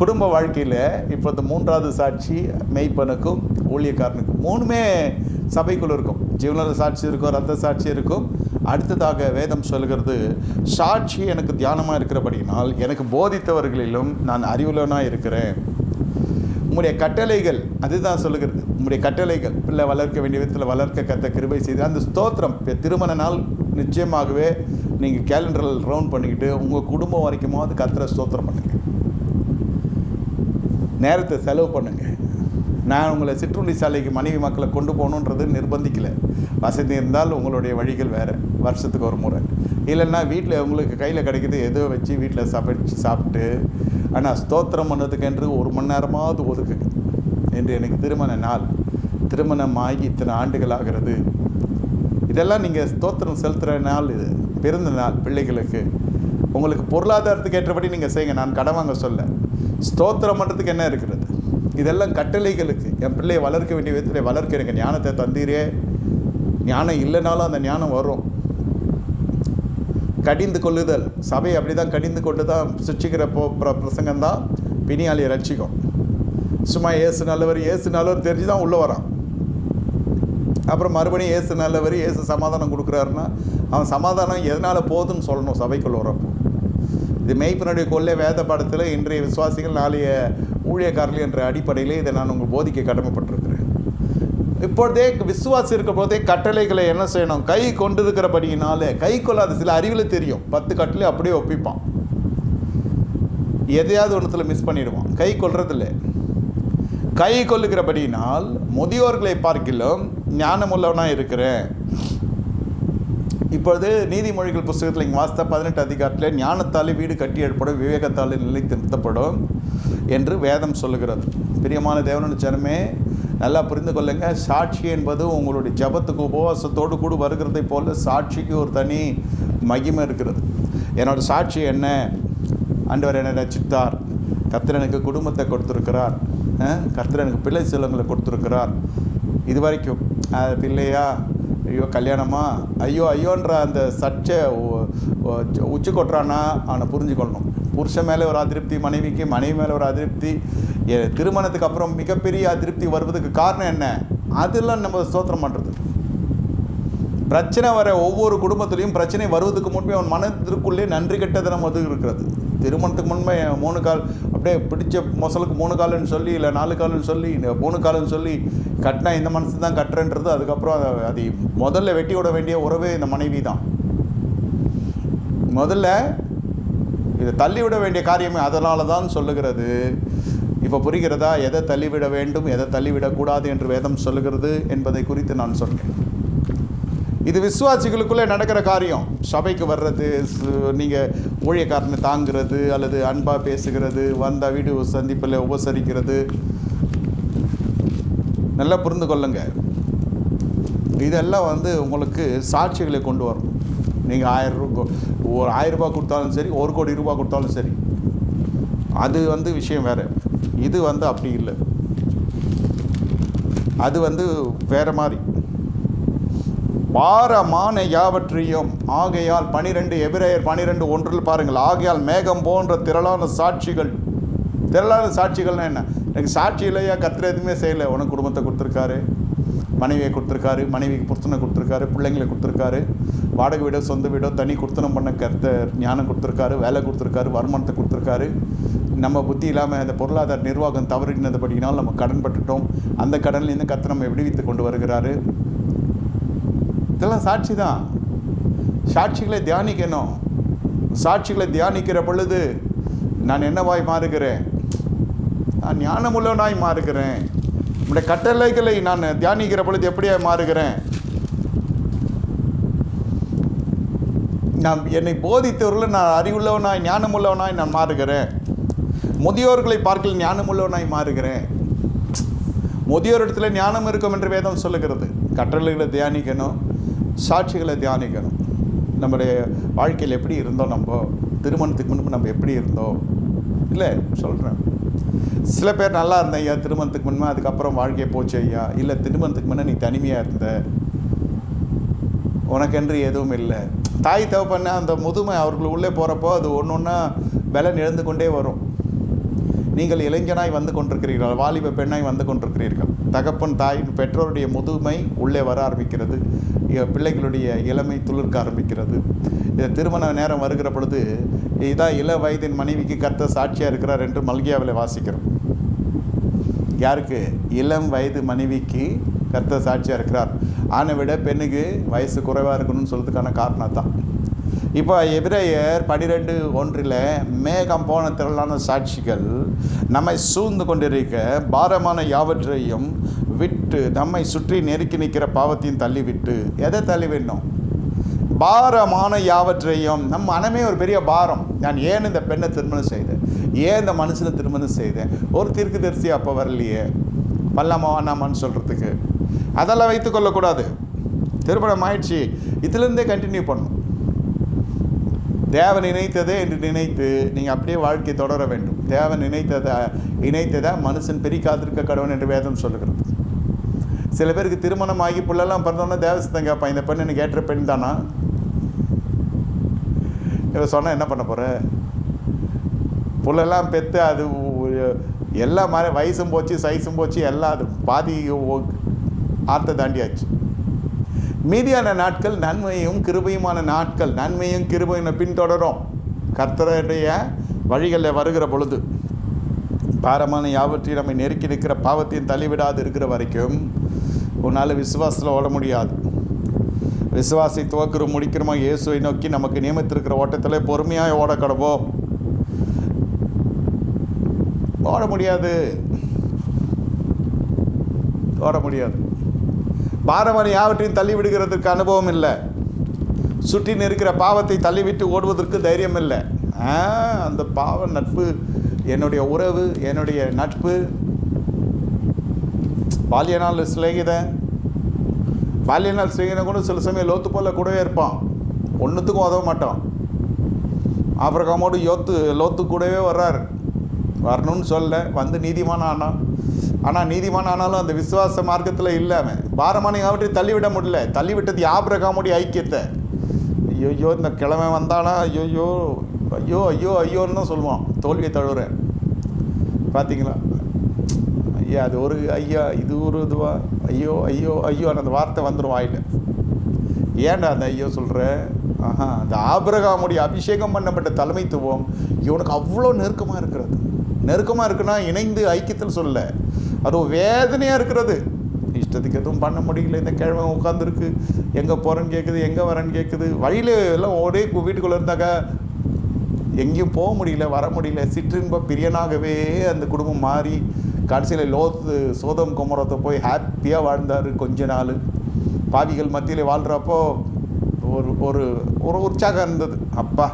S1: குடும்ப வாழ்க்கையில். இப்போ இந்த 3வது சாட்சி மெய்ப்பனுக்கும் ஊழியக்காரனுக்கும் 3மே சபைக்குள் இருக்கும். ஜீவனோட சாட்சி இருக்கும், ரத்த சாட்சி இருக்கும். அடுத்ததாக வேதம் சொல்கிறது, சாட்சி எனக்கு தியானமாக இருக்கிறபடியினால் எனக்கு போதித்தவர்களிலும் நான் அறிவுள்ளவனாக இருக்கிறேன். உம்முடைய கட்டளைகள், அதுதான் சொல்லுகிறது, உம்முடைய கட்டளைகள் பிள்ளை வளர்க்க வேண்டிய விதத்தில் வளர்க்க கத்த கிருபை செய்து அந்த ஸ்தோத்திரம். திருமண நாள் நிச்சயமாகவே நீங்கள் கேலண்டரில் ரவுண்ட் பண்ணிக்கிட்டு உங்கள் குடும்பம் வரைக்குமாவது கத்தரை ஸ்தோத்திரம் பண்ணுங்கள், நேரத்தை செலவு பண்ணுங்கள். நான் உங்களை சிற்றுண்டி சாலைக்கு மனைவி மக்களை கொண்டு போகணுன்றது நிர்பந்திக்கலை. வசதி இருந்தால் உங்களுடைய வழிகள் வேறு, வருஷத்துக்கு ஒரு முறை. இல்லைன்னா வீட்டில் உங்களுக்கு கையில் கிடைக்கிது ஏதோ வச்சு வீட்டில் சாப்பிட்டு ஆனால் ஸ்தோத்திரம் பண்ணதுக்கு என்று 1 மணி நேரமாவது ஒதுக்குங்க. என்று எனக்கு திருமண நாள், திருமணமாகி இத்தனை ஆண்டுகள் ஆகிறது. இதெல்லாம் நீங்கள் ஸ்தோத்திரம் செலுத்துகிற நாள், இது பிறந்த நாள் பிள்ளைகளுக்கு. உங்களுக்கு பொருளாதாரத்துக்கு ஏற்றபடி நீங்கள் செய்யுங்க, நான் கடன் வாங்க சொல்ல. ஸ்தோத்திரம் பண்ணுறதுக்கு என்ன இருக்கிறது? இதெல்லாம் கட்டளைகளுக்கு. என் பிள்ளையை வளர்க்க வேண்டிய விதத்தில் வளர்க்க எனக்கு ஞானத்தை தந்தீரே. ஞானம் இல்லைனாலும் அந்த ஞானம் வரும். கடிந்து கொள்ளுதல், சபை அப்படி தான் கடிந்து கொண்டு தான் சிக்ஷிக்கிற பிரசங்கம் தான் பிணியாளியை ரட்சிக்கும். சும்மா ஏசு நல்லவர் தெரிஞ்சு தான் உள்ளே வரான். அப்புறம் மறுபடியும் ஏசு நல்லவர், ஏசு சமாதானம் கொடுக்குறாருன்னா அவன் சமாதானம் எதனால் போகுதுன்னு சொல்லணும் சபைக்குள்ள வரப்போ. இது மெய்ப்பனுடைய கொள்ளை வேத பாடத்தில் இன்றைய விசுவாசிகள் நாளைய ஊழியக்காரர்கள் என்ற அடிப்படையில் இதை நான் உங்களுக்கு போதிக்க கடமைப்பட்டிருக்கிறேன். இப்பொழுதே விசுவாசி இருக்கிற போதே கட்டளைகளை என்ன செய்யணும்? கை கொண்டிருக்கிறபடியினாலே, கை கொள்ளாத சில அறிவில் தெரியும், 10 கட்டளை அப்படியே ஒப்பிப்பான், எதையாவது ஒன்றுத்தில் மிஸ் பண்ணிடுவான். கை கொள்றதில்லை. கை கொள்ளுகிறபடியினால் முதியோர்களை பார்க்கிலும் ஞானமுள்ளவனாக இருக்கிறேன். இப்பொழுது நீதிமொழிகள் புஸ்தகத்தில் இங்கே வாசித்த 18 அதிகாரத்தில் ஞானத்தாலே வீடு கட்டி எழுப்படும், விவேகத்தாலே நிலைத்து நிறுத்தப்படும் என்று வேதம் சொல்லுகிறது. பிரியமான தேவனுடைய ஜனமே, நல்லா புரிந்து கொள்ளுங்க. சாட்சி என்பது உங்களுடைய ஜபத்துக்கு உபவாசத்தோடு கூட வருகிறதை போல சாட்சிக்கு ஒரு தனி மகிமை இருக்கிறது. என்னோடய சாட்சி என்ன? ஆண்டவர் என்னை ரட்சித்தார், கர்த்தர் எனக்கு குடும்பத்தை கொடுத்துருக்கிறார், கர்த்தர் எனக்கு பிள்ளை செல்வங்களை கொடுத்துருக்கிறார். இது வரைக்கும் பிள்ளையா, ஐயோ கல்யாணமா, ஐயோன்ற அந்த சர்ச்சை உச்சி கொட்டுறான்னா அவனை புரிஞ்சுக்கொள்ளணும். புருஷன் மேலே ஒரு அதிருப்தி மனைவிக்கு, மனைவி மேலே ஒரு அதிருப்தி, திருமணத்துக்கு அப்புறம் மிகப்பெரிய அதிருப்தி வருவதுக்கு காரணம் என்ன? அதெல்லாம் நம்ம ஸ்தோத்திரம் பண்ணுறது. பிரச்சனை வர ஒவ்வொரு குடும்பத்துலேயும் பிரச்சனை வருவதுக்கு முன்பே அவன் மனத்திற்குள்ளே நன்றி கெட்டதனம் அது இருக்கிறது. திருமணத்துக்கு முன்பே 3 கால் அப்படியே பிடிச்ச மொசலுக்கு 3 காலுன்னு சொல்லி, இல்லை 4 காலுன்னு சொல்லி, 3 காலுன்னு சொல்லி கட்டினா இந்த மனசு தான் கட்டுறன்றது. அதுக்கப்புறம் அது முதல்ல வெட்டி விட வேண்டிய உறவே இந்த மனைவி தான். முதல்ல இதை தள்ளிவிட வேண்டிய காரியமே அதனால தான் சொல்லுகிறது. இப்போ புரிகிறதா? எதை தள்ளிவிட வேண்டும், எதை தள்ளிவிடக்கூடாது என்று வேதம் சொல்லுகிறது என்பதை குறித்து நான் சொன்னேன். இது விசுவாசிகளுக்குள்ளே நடக்கிற காரியம். சபைக்கு வர்றது, நீங்கள் ஊழியக்காரனை தாங்கிறது, அல்லது அன்பாக பேசுகிறது, வந்த வீடு சந்திப்பில் உபசரிக்கிறது, நல்லா புரிந்து கொள்ளுங்க. இதெல்லாம் உங்களுக்கு சாட்சிகளை கொண்டு வரும். நீங்கள் 1000 ரூபா கொடுத்தாலும் சரி, 1 கோடி ரூபா கொடுத்தாலும் சரி, அது விஷயம் வேறு. இது அப்படி இல்லை. அது வேறு மாதிரி. பாரமான யாவற்றையும் ஆகையால் 12 எபிரேயர் 12:1 பாருங்கள். ஆகையால் மேகம் போன்ற திரளான சாட்சிகள். திரளான சாட்சிகள்னா என்ன? எனக்கு சாட்சி இல்லையா? கர்த்தர் எதுவுமே செய்யலை. உனக்கு குடும்பத்தை கொடுத்துருக்காரு, மனைவியை கொடுத்துருக்காரு, மனைவிக்கு புருஷனை கொடுத்துருக்காரு, பிள்ளைங்களை கொடுத்துருக்காரு, வாடகை வீடோ சொந்த வீடோ தனி கொடுத்தனம் பண்ண கர்த்தர் ஞானம் கொடுத்துருக்காரு, வேலை கொடுத்துருக்காரு, வருமானத்தை கொடுத்துருக்காரு. நம்ம புத்தி இல்லாமல் அந்த பொருளாதார நிர்வாகம் தவறினதுபடினால் நம்ம கடன் பட்டுட்டோம். அந்த கடன்லேருந்து கர்த்தர் நம்ம விடுவித்து கொண்டு வருகிறாரு. இதெல்லாம் சாட்சி தான். சாட்சிகளை தியானிக்கணும். சாட்சிகளை தியானிக்கிற பொழுது நான் என்னவாய் மாறுகிறேன்? நான் ஞானமுள்ளவனாய் மாறுகிறேன். நம்முடைய கட்டளைகளை நான் தியானிக்கிற பொழுது எப்படியா மாறுகிறேன்? என்னை போதித்தவர்கள் நான் அறிவுள்ளவனாய் ஞானமுள்ளவனாய் நான் மாறுகிறேன். முதியோர்களை பார்க்கல ஞானமுள்ளவனாய் மாறுகிறேன். முதியோர் இடத்துல ஞானம் இருக்கும் என்று வேதம் சொல்லுகிறது. கட்டளைகளை தியானிக்கணும், சாட்சிகளை தியானிக்கணும். நம்முடைய வாழ்க்கையில் எப்படி இருந்தோம், நம்ம திருமணத்துக்கு முன்பு நம்ம எப்படி இருந்தோம் இல்லை சொல்கிறேன். சில பேர் நல்லா இருந்தேன் ஐயா திருமணத்துக்கு முன்னே, அதுக்கப்புறம் வாழ்க்கையை போச்சு ஐயா. இல்லை திருமணத்துக்கு முன்னே நீ தனிமையாக இருந்த, உனக்கென்று எதுவும் இல்லை. தாய் தகப்பன அந்த முதுமை அவர்கள் உள்ளே போகிறப்போ அது ஒன்று ஒன்றா பலன் இழந்து கொண்டே வரும். நீங்கள் இளைஞனாய் வந்து கொண்டிருக்கிறீர்கள், வாலிப பெண்ணாய் வந்து கொண்டிருக்கிறீர்கள். தகப்பன் தாய் பெற்றோருடைய முதுமை உள்ளே வர ஆரம்பிக்கிறது, பிள்ளைகளுடைய இளமை துளிர்க்க ஆரம்பிக்கிறது. இது திருமண நேரம் வருகிற பொழுது இதான் இள வயதின் மனைவிக்கு கர்த்தர் சாட்சியாக இருக்கிறார் என்று மல்கியாவில் வாசிக்கிறோம். யாருக்கு? இளம் வயது மனைவிக்கு கர்த்தர் சாட்சியாக இருக்கிறார். ஆணை விட பெண்ணுக்கு வயசு குறைவாக இருக்கணும்னு சொல்கிறதுக்கான காரணம் தான். இப்போ எபிரேயர் 12:1 மேகம் போன திரளான சாட்சிகள் நம்மை சூழ்ந்து கொண்டிருக்க பாரமான யாவற்றையும் விட்டு நம்மை சுற்றி நெருக்கி நிற்கிற பாவத்தையும் தள்ளிவிட்டு. எதை தள்ளிவிடணும்? பாரமான யாவற்றையும். நம்ம மனமே ஒரு பெரிய பாரம். நான் ஏன் இந்த பெண்ணை திருமணம் செய்தேன், ஏன் இந்த மனுஷனை திருமணம் செய்தேன், ஒரு தீர்க்கதரிசி அப்போ வரலையே, பல்லாமா வேணாமான்னு சொல்கிறதுக்கு. அதெல்லாம் வைத்து கொள்ளக்கூடாது. திருமணம் ஆயிடுச்சு, இதிலிருந்தே கண்டினியூ பண்ணணும். தேவன் இணைத்ததே என்று நினைத்து நீங்கள் அப்படியே வாழ்க்கை தொடர வேண்டும். தேவன் இணைத்ததை மனுஷன் பிரிக்காதிருக்க கடவுள் என்று வேதம் சொல்லுகிறது. சில பேருக்கு திருமணம் ஆகி பிள்ளைலாம் பிறந்தோன்னா தேவசத்தம் கேட்பான், இந்த பெண் எனக்கு ஏற்ற பெண் தானா? இதை சொன்னால் என்ன பண்ண போகிற? புள்ளெல்லாம் பெற்று அது எல்லாம் மாதிரி வயசும் போச்சு, சைஸும் போச்சு, எல்லாம் அது பாதி ஆற்ற தாண்டியாச்சு. மீதியான நாட்கள் நன்மையும் கிருபையுமான நாட்கள். நன்மையும் கிருபையும் பின்தொடரும். கர்த்தருடைய வழிகளில் வருகிற பொழுது பாரமான யாவற்றையும் நம்மை நெருக்கி இருக்கிற பாவத்தையும் தள்ளிவிடாது இருக்கிற வரைக்கும் உன்னால் விசுவாசத்தில் ஓட முடியாது. விசுவாசை துவக்கிறோம் முடிக்கிறோமா இயேசுவை நோக்கி நமக்கு நியமித்திருக்கிற ஓட்டத்தில் பொறுமையாக ஓட கடவோம். ஓட முடியாது. பாரமான யாவற்றையும் தள்ளிவிடுகிறதுக்கு அனுபவம் இல்லை. சுற்றி நிற்கிற பாவத்தை தள்ளிவிட்டு ஓடுவதற்கு தைரியம் இல்லை. அந்த பாவ நட்பு, என்னுடைய உறவு, என்னுடைய நட்பு, பாலிய நாள் சிநேகிதன் கூட சில சமயம் லோத்து போல கூடவே இருப்பான். ஒன்றுத்துக்கும் உதவ மாட்டான். ஆபிரகாமோடு லோத்து கூடவே வர்றார். வரணும்னு சொல்ல வந்து நீதிமான ஆனான். ஆனால் நீதிமான ஆனாலும் அந்த விசுவாச மார்க்கத்தில் இல்லாமல் பாரமான யாவற்றை தள்ளிவிட முடியல. தள்ளிவிட்டது ஆபிரகாமுடைய ஐக்கியத்தை. ஐயோ இந்த கிழமை வந்தானா ஐயோ ஐயோ ஐயோ ஐயோன்னு தான் சொல்லுவான். தோல்வியை தழுவுற பார்த்தீங்களா? ஐயா அது ஒரு ஐயா, இது ஒரு இதுவா, ஐயோ ஐயோ ஐயோ அந்த வார்த்தை வந்துடும் வாயில். ஏன்டா அந்த ஐயோ சொல்கிற? அந்த ஆபிரகாமுடைய அபிஷேகம் பண்ணப்பட்ட தலைமைத்துவம் இவனுக்கு அவ்வளோ நெருக்கமாக இருக்கிறது. நெருக்கமாக இருக்குன்னா இணைந்து ஐக்கியத்தில் சொல்ல, அது வேதனையாக இருக்கிறது. இஷ்டத்துக்கு எதுவும் பண்ண முடியல. இந்த கிழமை உட்காந்துருக்கு, எங்கே போகிறேன்னு கேட்குது, எங்கே வரேன்னு கேட்குது. வழியில் எல்லாம் ஒரே வீட்டுக்குள்ளே இருந்தாக்கா எங்கேயும் போக முடியல, வர முடியல. சிற்றின்ப பிரியனாகவே அந்த குடும்பம் மாறி கடைசியில் சோதம் கொமரத்தை போய் ஹாப்பியாக வாழ்ந்தார் கொஞ்ச நாள். பாவிகள் மத்தியில் வாழ்கிறப்போ ஒரு ஒரு ஒரு உற்சாகம் இருந்தது. அப்பா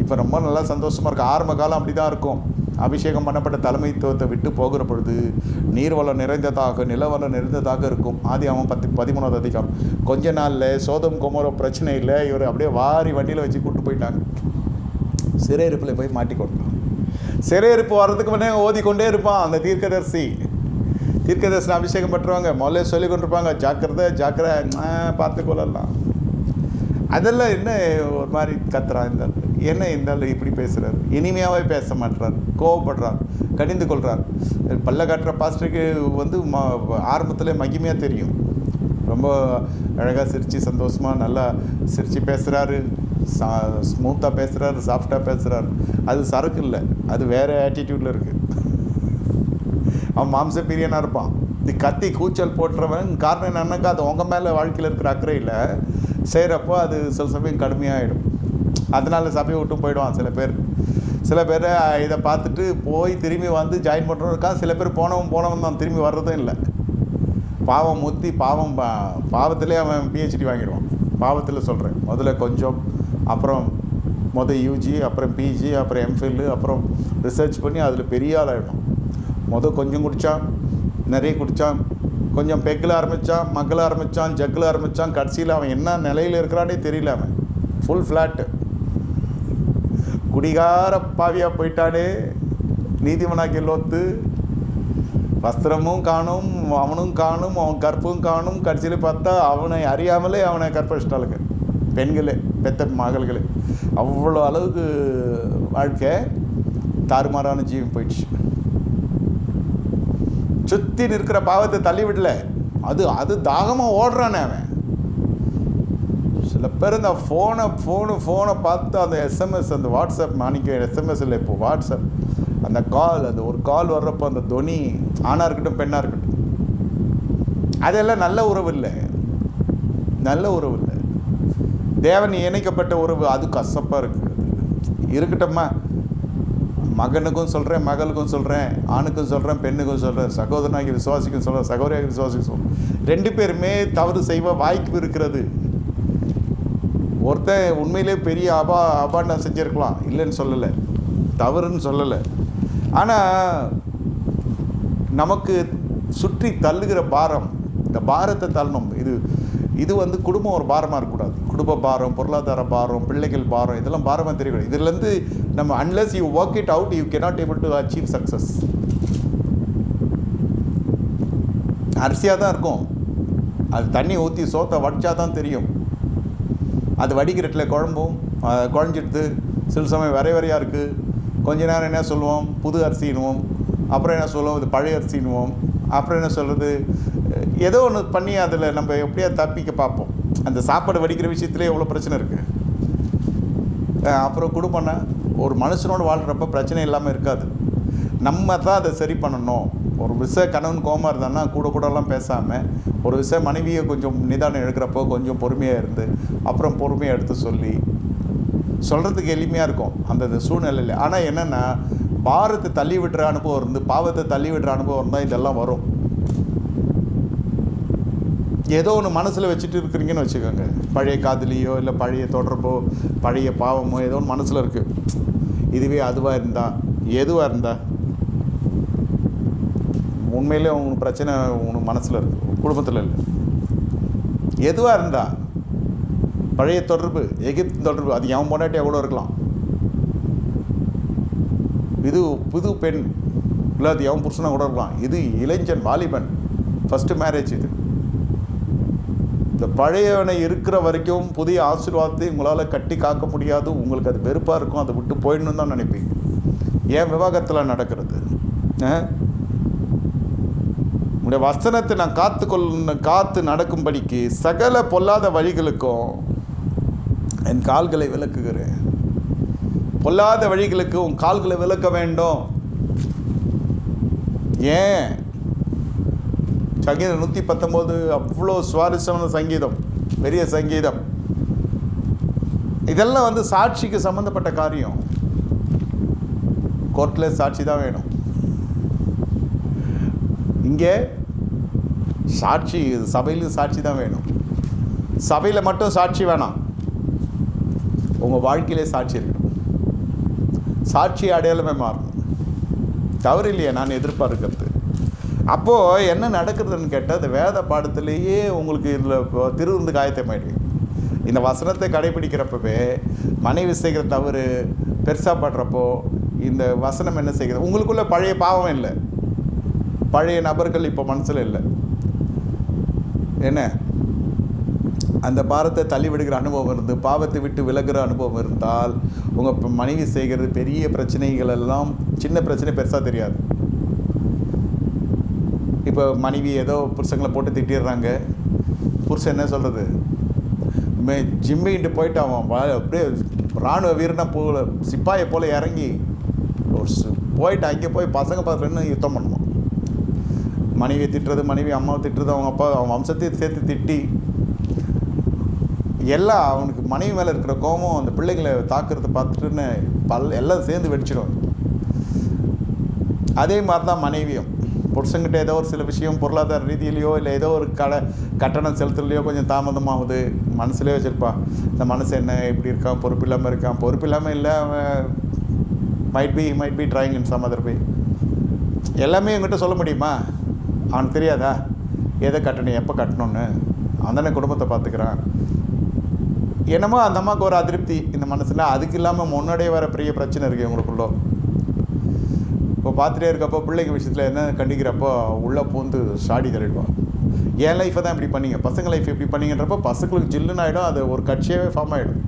S1: இப்போ ரொம்ப நல்லா சந்தோஷமாக இருக்குது. ஆரம்ப காலம் அப்படி தான் இருக்கும். அபிஷேகம் பண்ணப்பட்ட தலைமைத்துவத்தை விட்டு போகிற பொழுது நீர்வளம் நிறைந்ததாக, நிலவளம் நிறைந்ததாக இருக்கும். ஆதியாகமம் 13 கொஞ்ச நாளில் சோதம் கொமோர பிரச்சனை இல்லை, இவர் அப்படியே வாரி வண்டியில் வச்சு கூப்பிட்டு போயிட்டாங்க. சிறையிருப்பில் போய் மாட்டிக்கொண்டான். சிறையிருப்பு வர்றதுக்கு முன்னே ஓதிக்கொண்டே இருப்பான் அந்த தீர்க்கதரிசன அபிஷேகம் பெற்றவங்க. முதல்ல சொல்லி கொண்டிருப்பாங்க, ஜாக்கிரதை பார்த்துக்கொள்ளலாம். அதெல்லாம் என்ன ஒரு மாதிரி கத்துறான் இருந்தால், என்ன இருந்தாலும் இப்படி பேசுகிறார், இனிமையாகவே பேச மாட்டுறார், கோவப்படுறார், கடிந்து கொள்கிறார். பல்ல காட்டுற பாஸ்டருக்கு ஆரம்பத்தில் மகிமையாக தெரியும். ரொம்ப அழகாக சிரித்து சந்தோஷமாக நல்லா சிரித்து பேசுகிறாரு, ஸ்மூத்தாக பேசுகிறாரு, சாஃப்டாக பேசுகிறாரு. அது சரக்கு இல்லை, அது வேறு ஆட்டிடியூடில் இருக்குது. அவன் மாம்ச பிரியனாக இருப்பான். இது கத்தி கூச்சல் போட்டுறவன் காரணம் என்னன்னாக்கா அது உங்கள் மேலே வாழ்க்கையில் இருக்கிற அக்கறையில் செய்கிறப்போ அது சில சமயம் கடுமையாகிடும். அதனால் சபையை விட்டும் போயிடுவான் சில பேர் இதை பார்த்துட்டு போய் திரும்பி வந்து ஜாயின் பண்ணுறவருக்கா. சில பேர் போனவன் தான், திரும்பி வர்றதும் இல்லை. பாவத்திலே அவன் PhD வாங்கிடுவான். பாவத்தில் சொல்கிறேன், முதல்ல கொஞ்சம் அப்புறம் யூஜி, அப்புறம் பிஜி, அப்புறம் எம்ஃபில், அப்புறம் ரிசர்ச் பண்ணி அதில் பெரிய ஆளாகிடும். கொஞ்சம் குடித்தான், நிறைய குடித்தான், கொஞ்சம் பெக்கில் ஆரம்பித்தான், மக்கில் ஆரம்பித்தான், ஜக்கில் ஆரம்பித்தான். கடைசியில் அவன் என்ன நிலையில் இருக்கிறானே தெரியல. அவன் ஃபுல் ஃப்ளாட்டு, குடிகார பாவியாக போயிட்டானே. நீதிமனாக்கி லோத்து, வஸ்திரமும் காணும், அவனும் காணும், அவன் கற்பும் காணும். கடைசியில் பார்த்தா அவனை அறியாமலே அவனை கற்பழிச்சிட்டாளுங்க பெண்களே, பெத்த மகள்களே. அவ்வளோ அளவுக்கு வாழ்க்கை தாறுமாறான ஜீவன் போயிடுச்சு. சுற்றி நிற்கிற பாவத்தை தள்ளி விடல, அது தாகமாக ஓடுறானே அவன். சில பேர் இந்த ஃபோனை பார்த்து அந்த எஸ்எம்எஸ், அந்த வாட்ஸ்அப், மாணிக்க எஸ்எம்எஸ் இல்லை இப்போ வாட்ஸ்அப், அந்த கால், அந்த ஒரு கால் வர்றப்போ அந்த துணி, ஆணாக இருக்கட்டும் பெண்ணாக இருக்கட்டும், அதெல்லாம் நல்ல உறவு இல்லை, நல்ல உறவு இல்லை. தேவன் இணைக்கப்பட்ட உறவு அது கசப்பாக இருக்குது. இருக்கட்டும்மா, மகனுக்கும் சொல்கிறேன், மகளுக்கும் சொல்கிறேன், ஆணுக்கும் சொல்கிறேன், பெண்ணுக்கும் சொல்கிறேன், சகோதரனாகி விசுவாசிக்கும் சொல்கிறேன், சகோதரியாகி விசுவாசிக்கும் சொல்கிறேன். 2 பேருமே தவறு செய்வ வாய்ப்பு இருக்கிறது. ஒருத்தன் உண்மையிலே பெரிய அபாண்டம் செஞ்சுருக்கலாம், இல்லைன்னு சொல்லலை, தவறுன்னு சொல்லலை. ஆனால் நமக்கு சுற்றி தள்ளுகிற பாரம், இந்த பாரத்தை தள்ளணும். இது குடும்பம் ஒரு பாரமாக இருக்கக்கூடாது. குடும்ப பாரம், பொருளாதார பாரம், பிள்ளைகள் பாரம், இதெல்லாம் பாரமாக தெரியக்கூடாது. இதுலேருந்து நம்ம unless you work it out, you cannot able to achieve success. அரிசியாக தான் இருக்கும், அது தண்ணி ஊற்றி சோத்தை வடிச்சா தான் தெரியும். அது வடிக்கிறதுல குழஞ்சிடுது, சில சமயம் வரையாக இருக்குது. கொஞ்ச நேரம் என்ன சொல்லுவோம், புது அரிசின்னுவோம், அப்புறம் என்ன சொல்லுவோம், இது பழைய அரிசின்னுவோம், அப்புறம் என்ன சொல்கிறது, ஏதோ ஒன்று பண்ணி அதில் நம்ம எப்படியா தப்பிக்க பார்ப்போம். அந்த சாப்பாடு வடிக்கிற விஷயத்துலேயே எவ்வளோ பிரச்சனை இருக்குது. அப்புறம் குடும்பம்னா ஒரு மனுஷனோடு வாழ்கிறப்ப பிரச்சனை இல்லாமல் இருக்காது. நம்ம தான் அதை சரி பண்ணணும். ஒரு விஷயம் கணவன் கோபமாக இருந்தான்னா கூடலாம் பேசாமல், ஒரு விஷயம் மனைவியை கொஞ்சம் நிதானம் எடுக்கிறப்போ கொஞ்சம் பொறுமையாக இருந்து, அப்புறம் பொறுமையாக எடுத்து சொல்கிறதுக்கு எளிமையாக இருக்கும் அந்த சூழ்நிலையில். ஆனால் என்னென்னா, பாரத்தை தள்ளி விடுற அனுபவம் இருந்து, பாவத்தை தள்ளி விடுற அனுபவம் இருந்தால் இதெல்லாம் வரும். ஏதோ ஒன்று மனசில் வச்சுட்டு இருக்கிறீங்கன்னு வச்சுக்கோங்க, பழைய காதலியோ இல்லை பழைய தொடர்போ பழைய பாவமோ ஏதோ ஒன்று மனசில் இருக்குது. இதுவே அதுவாக இருந்தால், எதுவாக இருந்தால், உண்மையிலே உங்களுக்கு பிரச்சனை உங்களுக்கு மனசில் இருக்குது, குடும்பத்தில் இல்லை. எதுவாக இருந்தால், பழைய தொடர்பு, எகிப்து தொடர்பு, அது எவன் பொண்டாட்டியாக கூட இருக்கலாம். இது புது பெண் இல்லை, அது எவன் புருஷனாக கூட இருக்கலாம். இது இளைஞன், வாலிபன், ஃபஸ்ட்டு மேரேஜ். இந்த பழையவனை இருக்கிற வரைக்கும் புதிய ஆசீர்வாதத்தை உங்களால் கட்டி காக்க முடியாது. உங்களுக்கு அது வெறுப்பாக இருக்கும், அதை விட்டு போயிடணும் தான் நினைப்பீங்க. ஏன் விவாகத்தில் நடக்கிறது? உங்களுடைய வசனத்தை நான் காத்து நடக்கும்படிக்கு சகல பொல்லாத வழிகளுக்கும் என் கால்களை விலக்குகிறேன். பொல்லாத வழிகளுக்கு உன் கால்களை விலக்க வேண்டும். ஏன்? சங்கீதம் 119 அவ்வளோ சுவாரஸ்யமான சங்கீதம், பெரிய சங்கீதம். இதெல்லாம் சாட்சிக்கு சம்மந்தப்பட்ட காரியம். கோர்ட்டில் சாட்சி தான் வேணும். இங்கே சாட்சி, சபையிலும் சாட்சி தான் வேணும். சபையில் மட்டும் சாட்சி வேணாம், உங்கள் வாழ்க்கையிலே சாட்சி இருக்கணும். சாட்சி அடையாளமே மாறணும். தவறு இல்லையே நான் எதிர்பார்க்கிறது. அப்போது என்ன நடக்கிறதுன்னு கேட்டால், அந்த வேத பாடத்திலேயே உங்களுக்கு இதில் திருவிருந்து காயத்தமாயிடுவீங்க. இந்த வசனத்தை கடைபிடிக்கிறப்பவே மனைவி செய்கிற தவறு பெருசாக படுறப்போ இந்த வசனம் என்ன செய்கிறது? உங்களுக்குள்ள பழைய பாவம் இல்லை, பழைய நபர்கள் இப்போ மனசில் இல்லை. என்ன, அந்த பாரத்தை தள்ளி விடுகிற அனுபவம் இருந்து, பாவத்தை விட்டு விலகிற அனுபவம் இருந்தால், உங்கள் மனைவி செய்கிறது பெரிய பிரச்சனைகள் எல்லாம் சின்ன பிரச்சனை பெருசாக தெரியாது. இப்போ மனைவி ஏதோ புருஷங்களை போட்டு திட்டிடுறாங்க. புருஷன் என்ன சொல்கிறது, ஜிம்மிட்டு போயிட்டு அவன் அப்படியே இராணுவ வீரனா போகல, சிப்பாயை போல் இறங்கி போயிட்டு அங்கே போய் பசங்க பார்த்துன்னு யுத்தம் பண்ணுவான். மனைவியை திட்டுறது, மனைவி அம்மாவை திட்டுறது, அவங்க அப்பா அவன் வம்சத்தையும் சேர்த்து திட்டி எல்லாம் அவனுக்கு மனைவி மேலே இருக்கிற கோபம் அந்த பிள்ளைங்களை தாக்குறத பார்த்துட்டுன்னு எல்லாம் சேர்ந்து வெடிச்சிடும். அதே மாதிரி தான் மனைவியும் புருஷங்கிட்ட ஏதோ ஒரு சில விஷயம் பொருளாதார ரீதியிலையோ இல்லை ஏதோ ஒரு கட்டணம் செலுத்துலையோ கொஞ்சம் தாமதமாகுது, மனசுலேயே வச்சுருப்பான். இந்த மனசு என்ன இப்படி இருக்கான், பொறுப்பு இல்லாமல் இருக்கான். பொறுப்பு இல்லாமல் இல்லை, அவன் might be trying in some other way. எல்லாமே என்கிட்ட சொல்ல முடியுமா? அவனுக்கு தெரியாதா எதை கட்டணும், எப்போ கட்டணும்னு? அவன் தானே குடும்பத்தை பார்த்துக்கிறான். என்னமோ அந்த அம்மாவுக்கு ஒரு அதிருப்தி இந்த மனசில். அதுக்கு இல்லாமல் முன்னாடியே வர பெரிய பிரச்சனை இருக்குது இவங்களுக்குள்ளே. இப்போ பார்த்துட்டே இருக்கப்போ பிள்ளைங்க விஷயத்தில் என்ன கண்டிக்கிறப்போ உள்ளே பூந்து சாடி தள்ளிடுவான். என் லைஃப்பை தான் இப்படி பண்ணீங்க, பசங்க லைஃப் இப்படி பண்ணிங்கன்றப்போ பசங்களுக்கு ஜில்லுன்னு ஆகிடும். அது ஒரு கட்சியாகவே ஃபார்ம் ஆகிடும்.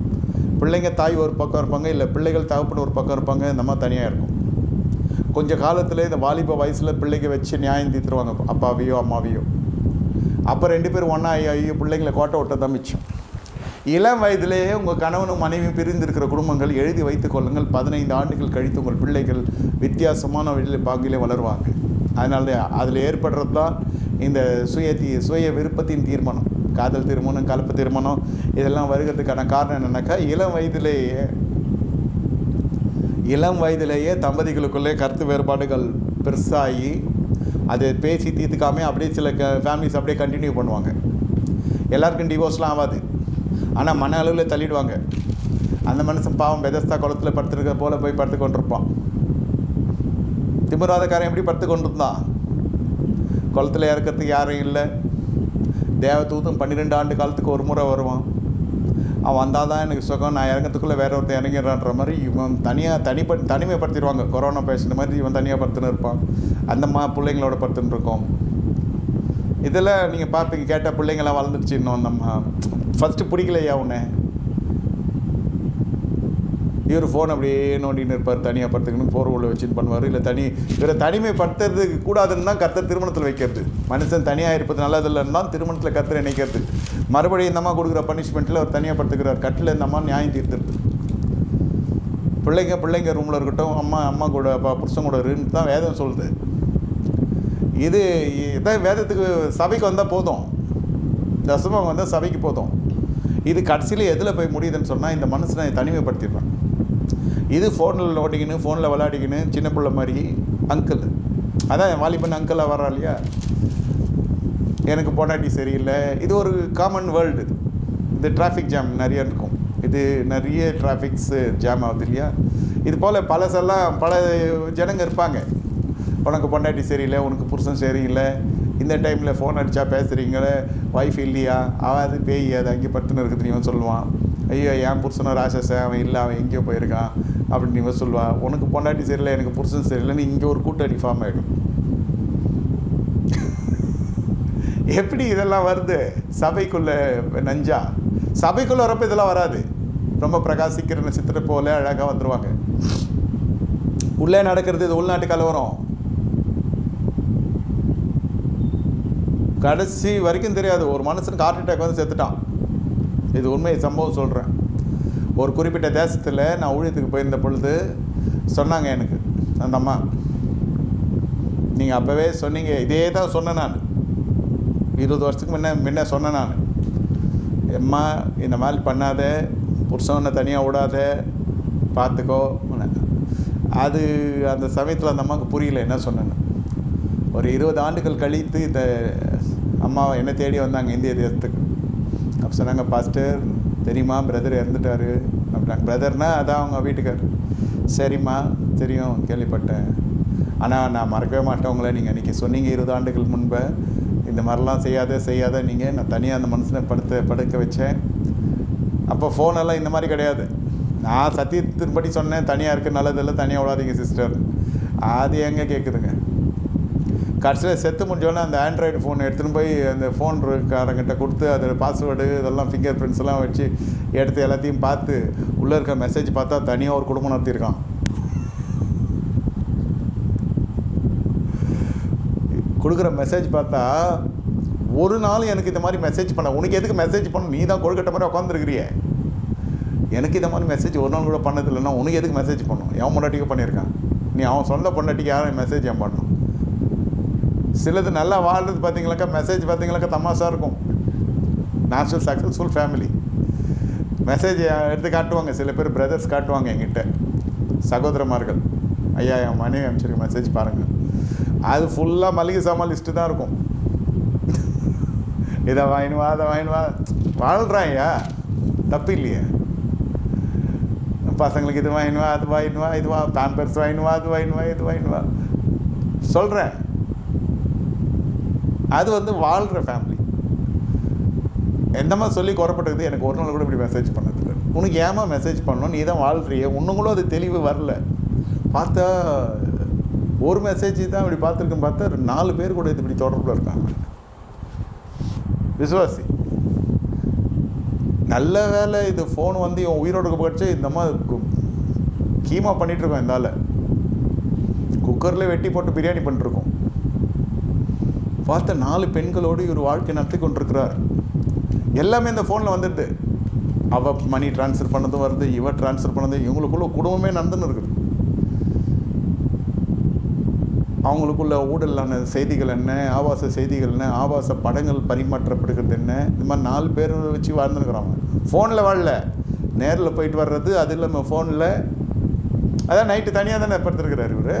S1: பிள்ளைங்க தாய் ஒரு பக்கம் இருப்பாங்க, இல்லை பிள்ளைகள் தகப்பன் ஒரு பக்கம் இருப்பாங்க, இந்த மாதிரி தனியாக இருக்கும். கொஞ்சம் காலத்தில் இந்த வாலிப வயசில் பிள்ளைங்க வச்சு நியாயம் தீர்த்துருவாங்க, அப்பாவையோ அம்மாவையோ. அப்போ 2 பேரும் ஒன்றா ஐயோ பிள்ளைங்களை கோட்டை விட்ட தான் மிச்சம். இளம் வயதிலேயே உங்கள் கணவனும் மனைவியும் பிரிந்திருக்கிற குடும்பங்கள் எழுதி வைத்துக் கொள்ளுங்கள். 15 ஆண்டுகள் கழித்து உங்கள் பிள்ளைகள் வித்தியாசமான பாங்கிலே வளருவாங்க. அதனால அதில் ஏற்படுறது தான் இந்த சுய விருப்பத்தின் தீர்மானம், காதல் திருமணம், கலப்பு திருமணம், இதெல்லாம் வருகிறதுக்கான காரணம் என்னென்னாக்கா இளம் வயதிலேயே தம்பதிகளுக்குள்ளே கருத்து வேறுபாடுகள் பெருசாகி அதை பேசி தீர்த்துக்காமல் அப்படியே சில ஃபேமிலிஸ் அப்படியே கண்டினியூ பண்ணுவாங்க. எல்லாருக்கும் டிவோர்ஸ்லாம் ஆகாது, ஆனால் மன அளவில் தள்ளிடுவாங்க. அந்த மனுஷன் பாவம் பெதஸ்தா குளத்தில் படுத்துருக்க போல் போய் படுத்து கொண்டிருப்பான். திமிராதக்காரன் எப்படி படுத்து கொண்டிருந்தான்? குளத்தில் இறக்கிறதுக்கு யாரும் இல்லை. தேவதூதன் 12 ஆண்டு காலத்துக்கு ஒரு முறை வருவான். அவன் வந்தால் தான் எனக்கு சுகம், நான் இறங்கிறதுக்குள்ளே வேற ஒருத்தர் இறங்கிடுறான்ற மாதிரி இவன் தனிமைப்படுத்திடுவாங்க. கொரோனா பேஷண்ட் மாதிரி இவன் தனியாக படுத்துன்னு இருப்பான். அந்த பிள்ளைங்களோட படுத்துன்னு இருக்கோம். இதில் நீங்கள் பார்ப்பீங்க, கேட்டால் பிள்ளைங்களாம் வளர்ந்துருச்சு. இன்னும் நம்ம ஃபஸ்ட்டு பிடிக்கலையா உன்னை? இவர் ஃபோன் அப்படியே நோண்டின்னு இருப்பார், தனியாக படுத்துக்கணும், போர் உள்ள வச்சுன்னு பண்ணுவார். இல்லை இவரை தனிமைப்படுத்துறதுக்கு கூடாதுன்னு தான் கர்த்தர் திருமணத்தில் வைக்கிறது. மனுஷன் தனியாக இருப்பது நல்லதில்லைன்னு தான் திருமணத்தில் கர்த்தர் நினைக்கிறது. மறுபடியும் இந்த அம்மா கொடுக்குற பனிஷ்மெண்ட்டில் அவர் தனியாக படுத்துக்கிறார். கட்டில் இந்த அம்மா நியாயம் தீர்த்துருது. பிள்ளைங்க ரூமில் இருக்கட்டும், அம்மா கூட புருஷன் கூட இருக்குன்னு தான் வேதம் சொல்லுது. இதான் வேதத்துக்கு சபைக்கு வந்தால் போதும், தசமம் வந்தால் சபைக்கு போதும். இது கடைசியில் எதில் போய் முடியுதுன்னு சொன்னால் இந்த மனுஷனை தனிமைப்படுத்திடுறான். இது ஃபோனில் நோட்டிக்கின்னு, ஃபோனில் விளையாடிக்கின்னு, சின்ன பிள்ளை மாதிரி அங்கிள், அதான் வாலிபன் அங்கிளாக வர்றா இல்லையா, எனக்கு பொண்டாட்டி சரியில்லை. இது ஒரு காமன் வேர்ல்டு. இது டிராஃபிக் ஜாம் நிறைய இருக்கும். இது நிறைய டிராஃபிக்ஸ் ஜாம் ஆகுது இல்லையா. இது போல் பல ஜனங்க இருப்பாங்க. உனக்கு பொண்டாட்டி சரியில்லை, உனக்கு புருஷன் சரியில்லை, இந்த டைமில் ஃபோன் அடித்தா பேசுகிறீங்களே, ஒய்ஃப் இல்லையா, அவன் அது பேய், அது அங்கே படுத்துன்னு இருக்குது நீ சொல்லுவான். ஐயோ என் புருஷனோ ராசஸை, அவன் இல்லை, அவன் எங்கேயோ போயிருக்கான் அப்படின்னு நீ சொல்லுவான். உனக்கு பொண்டாட்டி சரியில்லை, எனக்கு புருஷன் சரியில்லைன்னு இங்கே ஒரு கூட்டணி ஃபார்ம் ஆகிடும். எப்படி இதெல்லாம் வருது? சபைக்குள்ளே நஞ்சா. சபைக்குள்ளே வரப்போ இதெல்லாம் வராது. ரொம்ப பிரகாசிக்கிற நட்சத்திர போல அழகாக வந்துடுவாங்க. உள்ளே நடக்கிறது இது உள்நாட்டு கலவரம். கடைசி வரைக்கும் தெரியாது. ஒரு மனுஷனுக்கு ஹார்ட் அட்டாக் வந்து செத்துட்டான். இது உண்மை சம்பவம் சொல்கிறேன். ஒரு குறிப்பிட்ட தேசத்தில் நான் ஊழியத்துக்கு போயிருந்த பொழுது சொன்னாங்க எனக்கு அந்த அம்மா, நீங்கள் அப்போவே சொன்னீங்க, இதே தான் சொன்னேன் நான் 20 வருஷத்துக்கு முன்ன சொன்னேன் நான், அம்மா இந்த மாதிரி பண்ணாத, புருஷனை தனியாக விடாத, பார்த்துக்கோ. அது அந்த சமயத்தில் அந்த அம்மாவுக்கு புரியல என்ன சொன்னேன்னு. ஒரு 20 ஆண்டுகள் கழித்து இந்த அம்மா என்னை தேடி வந்தாங்க இந்திய தேசத்துக்கு. அப்போ சொன்னாங்க, பாஸ்டர் தெரியுமா, பிரதர் இறந்துட்டார் அப்படின்னாங்க. பிரதர்னால் அதான் அவங்க வீட்டுக்கார். சரிம்மா தெரியும், கேள்விப்பட்டேன், ஆனால் நான் மறக்கவே மாட்டேன் உங்களை. நீங்கள் அன்றைக்கி சொன்னீங்க 20 ஆண்டுகள் முன்பு இந்த மாதிரிலாம் செய்யாத நீங்கள். நான் தனியாக அந்த மனுஷனை படுக்க வச்சேன். அப்போ ஃபோனெல்லாம் இந்த மாதிரி கிடையாது. நான் சத்தியத்தின்படி சொன்னேன், தனியாக இருக்க நல்லதில்லை, தனியாக விடாதீங்க சிஸ்டர். அது எங்கே கேட்குதுங்க. கடைசியில் செத்து முடிஞ்சோடனே அந்த ஆண்ட்ராய்டு ஃபோன் எடுத்துகிட்டு போய் அந்த ஃபோன் காரங்கிட்ட கொடுத்து அதில் பாஸ்வேர்டு இதெல்லாம் ஃபிங்கர் பிரிண்ட்ஸ் எல்லாம் வச்சு எடுத்து எல்லாத்தையும் பார்த்து உள்ளே இருக்க மெசேஜ் பார்த்தா தனியாக ஒரு குடும்பம் நடத்தியிருக்கான். கொடுக்குற மெசேஜ் பார்த்தா ஒரு நாள் எனக்கு இந்த மாதிரி மெசேஜ் பண்ண, உனக்கு எதுக்கு மெசேஜ் பண்ண, நீ தான் கொழுக்கட்ட மாதிரி உட்காந்துருக்கிறிய, எனக்கு இந்த மாதிரி மெசேஜ் ஒரு நாள் கூட பண்ணதில்லைன்னா உனக்கு எதுக்கு மெசேஜ் பண்ணணும்? எவன் பொண்டாட்டிக்கு பண்ணியிருக்கான், நீ அவன் சொந்த பொண்டாட்டிக்கு யாரும் மெசேஜ் ஏன் பண்ணணும்? சிலது நல்லா வாழ்றது பார்த்தீங்களாக்கா, மெசேஜ் பார்த்தீங்களாக்கா தமாஷாக இருக்கும். நேச்சுரல் சக்ஸஸ்ஃபுல் ஃபேமிலி மெசேஜ் எடுத்து காட்டுவாங்க. சில பேர் பிரதர்ஸ் காட்டுவாங்க என்கிட்ட, சகோதரமார்கள், ஐயா என் மனைவி அனுப்பிச்சிருக்க மெசேஜ் பாருங்கள். அது ஃபுல்லாக மளிகை சாமான் லிஸ்ட்டு தான் இருக்கும். இதை வாங்கினுவா அதை வாங்கினுவா, வாழ்கிறாயா, தப்பு இல்லையே. பசங்களுக்கு இது வாங்கினுவா அது வாங்கினுவா, இதுவா பேம்பர்ஸ் வாங்கினுவா அது வாங்கினுவா இது வாங்கினுவா சொல்கிறேன். அது வாழ்கிற ஃபேமிலி. என்னமா சொல்லி குறப்பட்டது, எனக்கு ஒரு நாள் கூட இப்படி மெசேஜ் பண்ணதில்லை. உனக்கு ஏமா மெசேஜ் பண்ணணும், நீ தான் வாழ்கிறிய, ஒன்றுங்களும் அது தெளிவு வரல. பார்த்தா ஒரு மெசேஜ் தான் இப்படி பார்த்துருக்குன்னு பார்த்தா 4 பேர் கூட இது இப்படி தொடர்பில் இருக்காங்க. விசுவாசி. நல்ல வேலை இது ஃபோன் இவன் உயிரோடு போயிடுச்சு. இந்த மாதிரி கீமா பண்ணிகிட்ருக்கோம். இந்த ஆள் குக்கரில் வெட்டி போட்டு பிரியாணி பண்ணிட்டுருக்கோம். பார்த்த 4 பெண்களோடு இவர் வாழ்க்கை நடத்தி கொண்டிருக்கிறார். எல்லாமே இந்த ஃபோனில் வந்துடுது. அவள் மணி ட்ரான்ஸ்ஃபர் பண்ணதும் வருது, இவன் ட்ரான்ஸ்ஃபர் பண்ணது, இவங்களுக்குள்ள குடும்பமே நடந்துன்னு இருக்குது. அவங்களுக்குள்ள ஊழலான செய்திகள் என்ன, ஆபாச செய்திகள் என்ன, ஆபாச படங்கள் பரிமாற்றப்படுகிறது என்ன, இந்த மாதிரி 4 பேர் வச்சு வாழ்ந்துருக்குறாங்க. ஃபோனில் வாழல, நேரில் போயிட்டு வர்றது. அது இல்லாமல் ஃபோனில் அதான் நைட்டு தனியாக தானே படுத்துருக்கிறார் இவர்.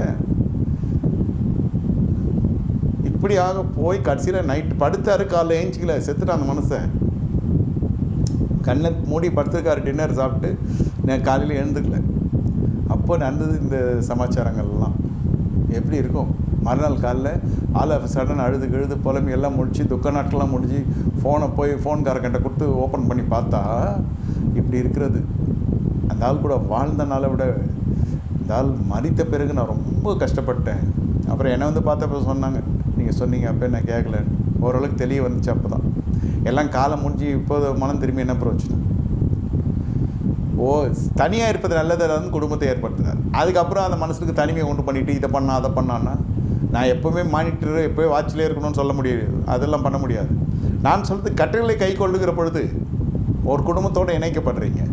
S1: இப்படியாக போய் கடைசியில் நைட்டு படுத்தாரு, காலைல ஏஞ்சிக்கல, செத்துட்டான் அந்த மனுஷன். கண்ணை மூடி படுத்துருக்காரு, டின்னர் சாப்பிட்டு. நான் காலையில் எழுந்துக்கல. அப்போ நடந்தது இந்த சமாச்சாரங்கள்லாம். எப்படி இருக்கும்? மறுநாள் காலைல ஆல் ஆஃப் சடன் அழுது புலம்பி எல்லாம் முடிச்சு, துக்க நாட்கள்லாம் முடிஞ்சு ஃபோனை போய் ஃபோன்காரங்கிட்ட கொடுத்து ஓப்பன் பண்ணி பார்த்தா இப்படி இருக்கிறது. அந்த ஆள் கூட வாழ்ந்த நாளை விட இந்த ஆள் மறித்த பிறகு நான் ரொம்ப கஷ்டப்பட்டேன். அப்புறம் என்னை பார்த்தப்போ சொன்னாங்க, நீங்கள் சொன்னீங்க அப்போ நான் கேட்கலன்னு. ஓரளவுக்கு தெளிய வந்துச்சு. அப்போ தான் எல்லாம் காலம் முடிஞ்சு இப்போது மனம் திரும்பி என்ன பிரயோஜனம்? தனியாக இருப்பது நல்லது குடும்பத்தை ஏற்படுத்தினார். அதுக்கப்புறம் அந்த மனசுக்கு தனிமையை உண்டு பண்ணிவிட்டு இதை பண்ணா அதை பண்ணான்னா, நான் எப்போவுமே மானிட்டர் எப்போவே வாட்சிலே இருக்கணும்னு சொல்ல முடியாது. அதெல்லாம் பண்ண முடியாது. நான் சொல்கிறது கட்டளை கை கொள்ளுகிற பொழுது ஒரு குடும்பத்தோடு இணைக்கப்படுறீங்க.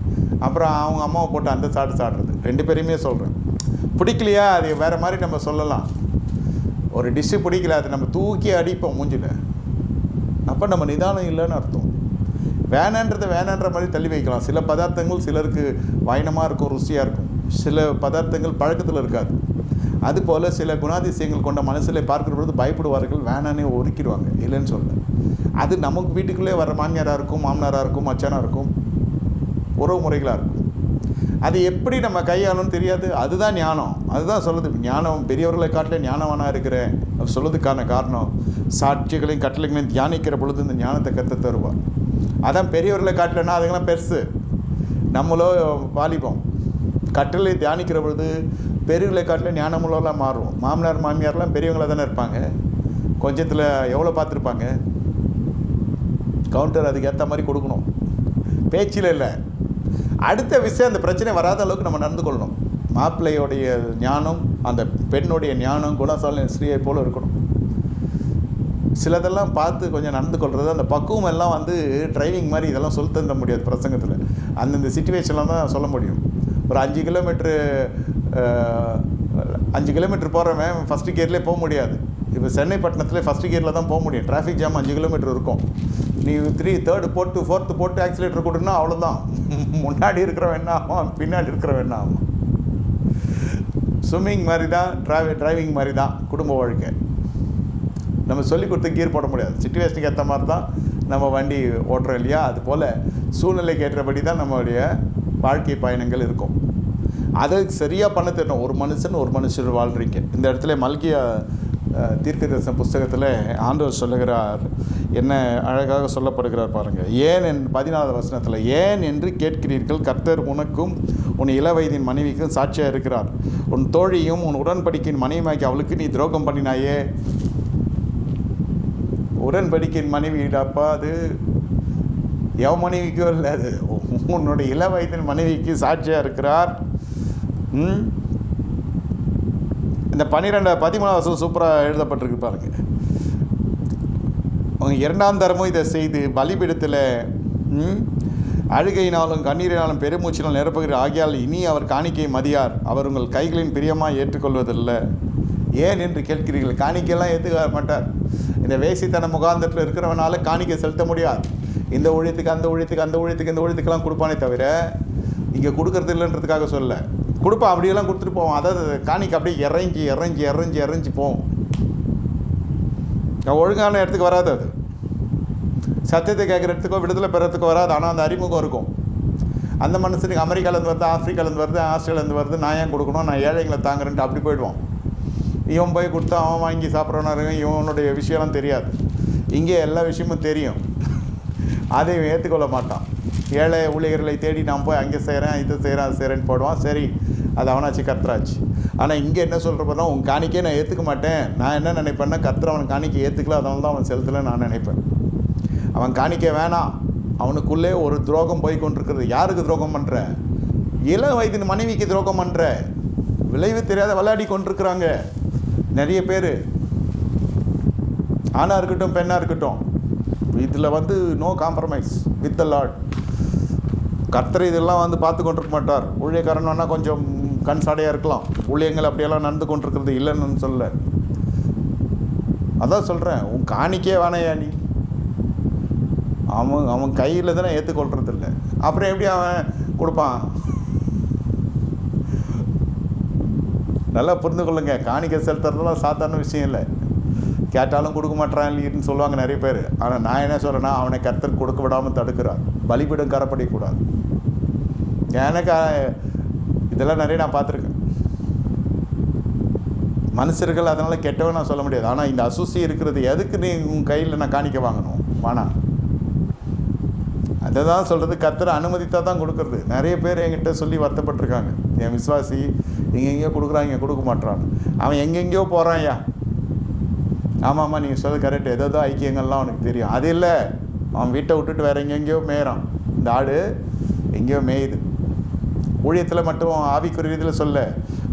S1: அப்புறம் அவங்க அம்மாவை போட்டு அந்த சாடுறது 2 பேரையுமே சொல்கிறேன். பிடிக்கலையா அது வேறு மாதிரி நம்ம சொல்லலாம். ஒரு டிஷ்ஷு பிடிக்கல, அதை நம்ம தூக்கி அடிப்போம் மூஞ்சில். அப்போ நம்ம நிதானம் இல்லைன்னு அர்த்தம். வேணான்ற மாதிரி தள்ளி வைக்கலாம். சில பதார்த்தங்கள் சிலருக்கு வாயினமாக இருக்கும், ருசியாக இருக்கும். சில பதார்த்தங்கள் பழக்கத்தில் இருக்காது. அதுபோல் சில குணாதிசயங்கள் கொண்ட மனசில் பார்க்குற பொழுது பயப்படுவார்கள், வேணானே ஒதுக்கிடுவாங்க. இல்லைன்னு சொல்ல. அது நமக்கு வீட்டுக்குள்ளே வர மாமியாராக இருக்கும், மாமனாராக இருக்கும், மச்சானாக இருக்கும், உறவு முறைகளாக இருக்கும். அது எப்படி நம்ம கையாளணும்னு தெரியாது. அதுதான் ஞானம். அதுதான் சொல்லுது. ஞானம் பெரியவர்களை காட்டிலே ஞானவானாக இருக்கிறேன் அது சொல்லுறதுக்கான காரணம், சாட்சிகளையும் கட்டளைகளையும் தியானிக்கிற பொழுது இந்த ஞானத்தை கற்று தருவார். அதான் பெரியவர்களை காட்டலைன்னா அதுக்கெல்லாம் பெருசு. நம்மளோ வாலிபம். கட்டளை தியானிக்கிற பொழுது பெரியவர்களை காட்டில ஞானமுள்ளலாம் மாறும். மாமனார் மாமியார்லாம் பெரியவங்களாக தானே இருப்பாங்க. கொஞ்சத்தில் எவ்வளோ பார்த்துருப்பாங்க. கவுண்டர் அதுக்கு ஏற்ற மாதிரி கொடுக்கணும், பேச்சில் இல்லை. அடுத்த விஷயம் அந்த பிரச்சனை வராத அளவுக்கு நம்ம நடந்து கொள்ளணும். மாப்பிள்ளையோடைய ஞானம், அந்த பெண்ணுடைய ஞானம் குணசாலை ஸ்ரீயை போல் இருக்கணும். சிலதெல்லாம் பார்த்து கொஞ்சம் நடந்து கொள்வது. அந்த பக்குவம் எல்லாம் டிரைவிங் மாதிரி இதெல்லாம் சொல்லி தர முடியாது பிரசங்கத்தில். அந்தந்த சிச்சுவேஷனில் தான் சொல்ல முடியும். ஒரு 5 கிலோமீட்டர் போகிறவன் ஃபஸ்ட்டு கியர்லேயே போக முடியாது. இப்போ சென்னை பட்டணத்தில் ஃபஸ்ட்டு கியரில் தான் போக முடியும். டிராஃபிக் ஜாம் 5 கிலோமீட்டர் இருக்கும். நீ 3, 3rd போட்டு 4th போட்டு ஆக்சிலேட்டர் கொடுன்னா அவ்வளோதான். முன்னாடி இருக்கிறவன் என்ன ஆகும், பின்னாடி இருக்கிறவன் என்ன ஆகும். ஸ்விம்மிங் மாதிரி தான், டிரைவிங் மாதிரி தான் குடும்ப வாழ்க்கை. நம்ம சொல்லிக் கொடுத்து கீர் போட முடியாது. சிச்சுவேஷனுக்கு ஏற்ற மாதிரி தான் நம்ம வண்டி ஓட்டுறோம் இல்லையா? அதுபோல் சூழ்நிலைக்கு ஏற்றபடி தான் நம்மளுடைய வாழ்க்கை பயணங்கள் இருக்கும். அதை சரியாக பண்ண தெரியணும். ஒரு மனுஷன் வாழ்கிறீங்க. இந்த இடத்துல மல்கியா தீர்க்கதரிசன புஸ்தகத்தில் ஆண்டவர் சொல்லுகிறார், என்ன அழகாக சொல்லப்படுகிறார் பாருங்கள். 14வது வசனத்தில், ஏன் என்று கேட்கிறீர்கள், கர்த்தர் உனக்கும் உன் இளவயதின் மனைவிக்கும் சாட்சியாக இருக்கிறார். உன் தோழியும் உன் உடன்படிக்கையின் மனைவியாக்கி அவளுக்கு நீ துரோகம் பண்ணினாயே. உடன்படிக்கையின் மனைவிடாப்பா, அது எவ் மனைவிக்கோ இல்லை, அது உன்னுடைய இளவயதின் மனைவிக்கு சாட்சியாக இருக்கிறார். இந்த 13 சூப்பராக எழுதப்பட்டிருக்கு பாருங்க. அவங்க 2ஆம் தரமும் இதை செய்து பலிபீடத்தில் அழுகையினாலும் கண்ணீரினாலும் பெருமூச்சினால் நிரப்புகிற ஆகியால் இனி அவர் காணிக்கை மதியார். அவர் உங்கள் கைகளின் பிரியமாக ஏற்றுக்கொள்வதில்லை. ஏன் என்று கேட்கிறீர்கள். காணிக்கையெல்லாம் ஏற்றுக்க மாட்டார். இந்த வேசித்தன முகாந்தத்தில் இருக்கிறவனால காணிக்கை செலுத்த முடியாது. இந்த ஊழியத்துக்கு அந்த ஊழியத்துக்கு அந்த ஊழியத்துக்கு இந்த ஊழியத்துக்கெல்லாம் கொடுப்பானே தவிர இங்கே கொடுக்கறது இல்லைன்றதுக்காக சொல்ல கொடுப்பான். அப்படியெல்லாம் கொடுத்துட்டு போவோம். அதாவது காணிக்கை அப்படியே இறஞ்சி போவோம். ஒழுங்கான இடத்துக்கு வராது. அது சத்தியத்தை கேட்குறதுக்கோ விடுதலை பெறத்துக்கோ வராது. ஆனால் அந்த அறிமுகம் இருக்கும். அந்த மனுஷனுக்கு அமெரிக்காலேருந்து வருது, ஆஃப்ரிக்காலேருந்து வருது, ஆஸ்திரேலியாலேருந்து வருது, நான் ஏன் கொடுக்கணும், நான் ஏழைங்களை தாங்குறேன்ட்டு அப்படி போயிடுவான். இவன் போய் கொடுத்தா அவன் வாங்கி சாப்பிட்றவனா இருக்கும். இவனுடைய விஷயம்லாம் தெரியாது. இங்கே எல்லா விஷயமும் தெரியும். அதை இவன் ஏற்றுக்கொள்ள மாட்டான். ஏழை ஊழியர்களை தேடி நான் போய் அங்கே செய்கிறேன், இது செய்கிறேன், அது செய்கிறேன்னு போடுவான். சரி, அது அவனாச்சு கர்த்தராச்சு. ஆனால் இங்கே என்ன சொல்கிறப்பனா, உன் காணிக்கே நான் ஏற்றுக்க மாட்டேன். நான் என்ன நினைப்பேன்னா, கர்த்தர் அவன் காணிக்கை ஏற்றுக்கல, அதனால தான் அவன் செலுத்தலை நான் நினைப்பேன். அவன் காணிக்க வேணாம். அவனுக்குள்ளே ஒரு துரோகம் போய் கொண்டிருக்கிறது. யாருக்கு துரோகம் பண்ணுற? இளம் வயதின் மனைவிக்கு துரோகம் பண்ணுற. விளைவு தெரியாத விளையாடி கொண்டிருக்கிறாங்க நிறைய பேர். ஆணாக இருக்கட்டும் பெண்ணாக இருக்கட்டும், இதில் no compromise with the Lord. கர்த்தர் இதெல்லாம் பார்த்து கொண்டிருக்க மாட்டார். ஊழியக்காரன் வேணால் கொஞ்சம் கண் சாடையாக இருக்கலாம். ஊழியங்கள் அப்படியெல்லாம் நடந்து கொண்டிருக்கிறது இல்லைன்னு சொல்ல. அதான் சொல்கிறேன், உன் காணிக்கே வேணையா நீ? அவன் கையில் தானே ஏற்றுக்கொள்கிறது இல்லை. அப்புறம் எப்படி அவன் கொடுப்பான்? நல்லா புரிந்து கொள்ளுங்க. காணிக்கை செலுத்துறதுலாம் சாதாரண விஷயம் இல்லை. கேட்டாலும் கொடுக்க மாட்டான் இல்லைன்னு சொல்லுவாங்க நிறைய பேர். ஆனால் நான் என்ன சொல்கிறேன்னா, அவனை கர்த்தர் கொடுக்க விடாமல் தடுக்கிறார். பலிபீடம் கரப்படிக்கூடாது. எனக்கு இதெல்லாம் நிறைய நான் பார்த்துருக்கேன். மனுஷர்கள் அதனால் கெட்டவன் நான் சொல்ல முடியாது. ஆனால் இந்த அசூசி இருக்கிறது எதுக்கு? நீ உன் கையில் நான் காணிக்க வாங்கணும் வேணாம். அதை தான் சொல்கிறது, கர்த்தர் அனுமதித்தான் தான் கொடுக்குறது. நிறைய பேர் என்கிட்ட சொல்லி வருத்தப்பட்டிருக்காங்க, என் விசுவாசி எங்கெங்கேயோ கொடுக்குறான், இங்கே கொடுக்க மாட்டான், அவன் எங்கெங்கேயோ போகிறான். ஐயா ஆமாம்மா, நீங்கள் சொல்கிறது கரெக்ட். ஏதோ ஐக்கியங்கள்லாம் அவனுக்கு தெரியும். அது இல்லை, அவன் வீட்டை விட்டுட்டு வேறு எங்கெங்கேயோ மேயிறான். இந்த ஆடு எங்கேயோ மேயுது. ஊழியத்தில் மட்டும் ஆவிக்குரிய ரீதியில் சொல்ல,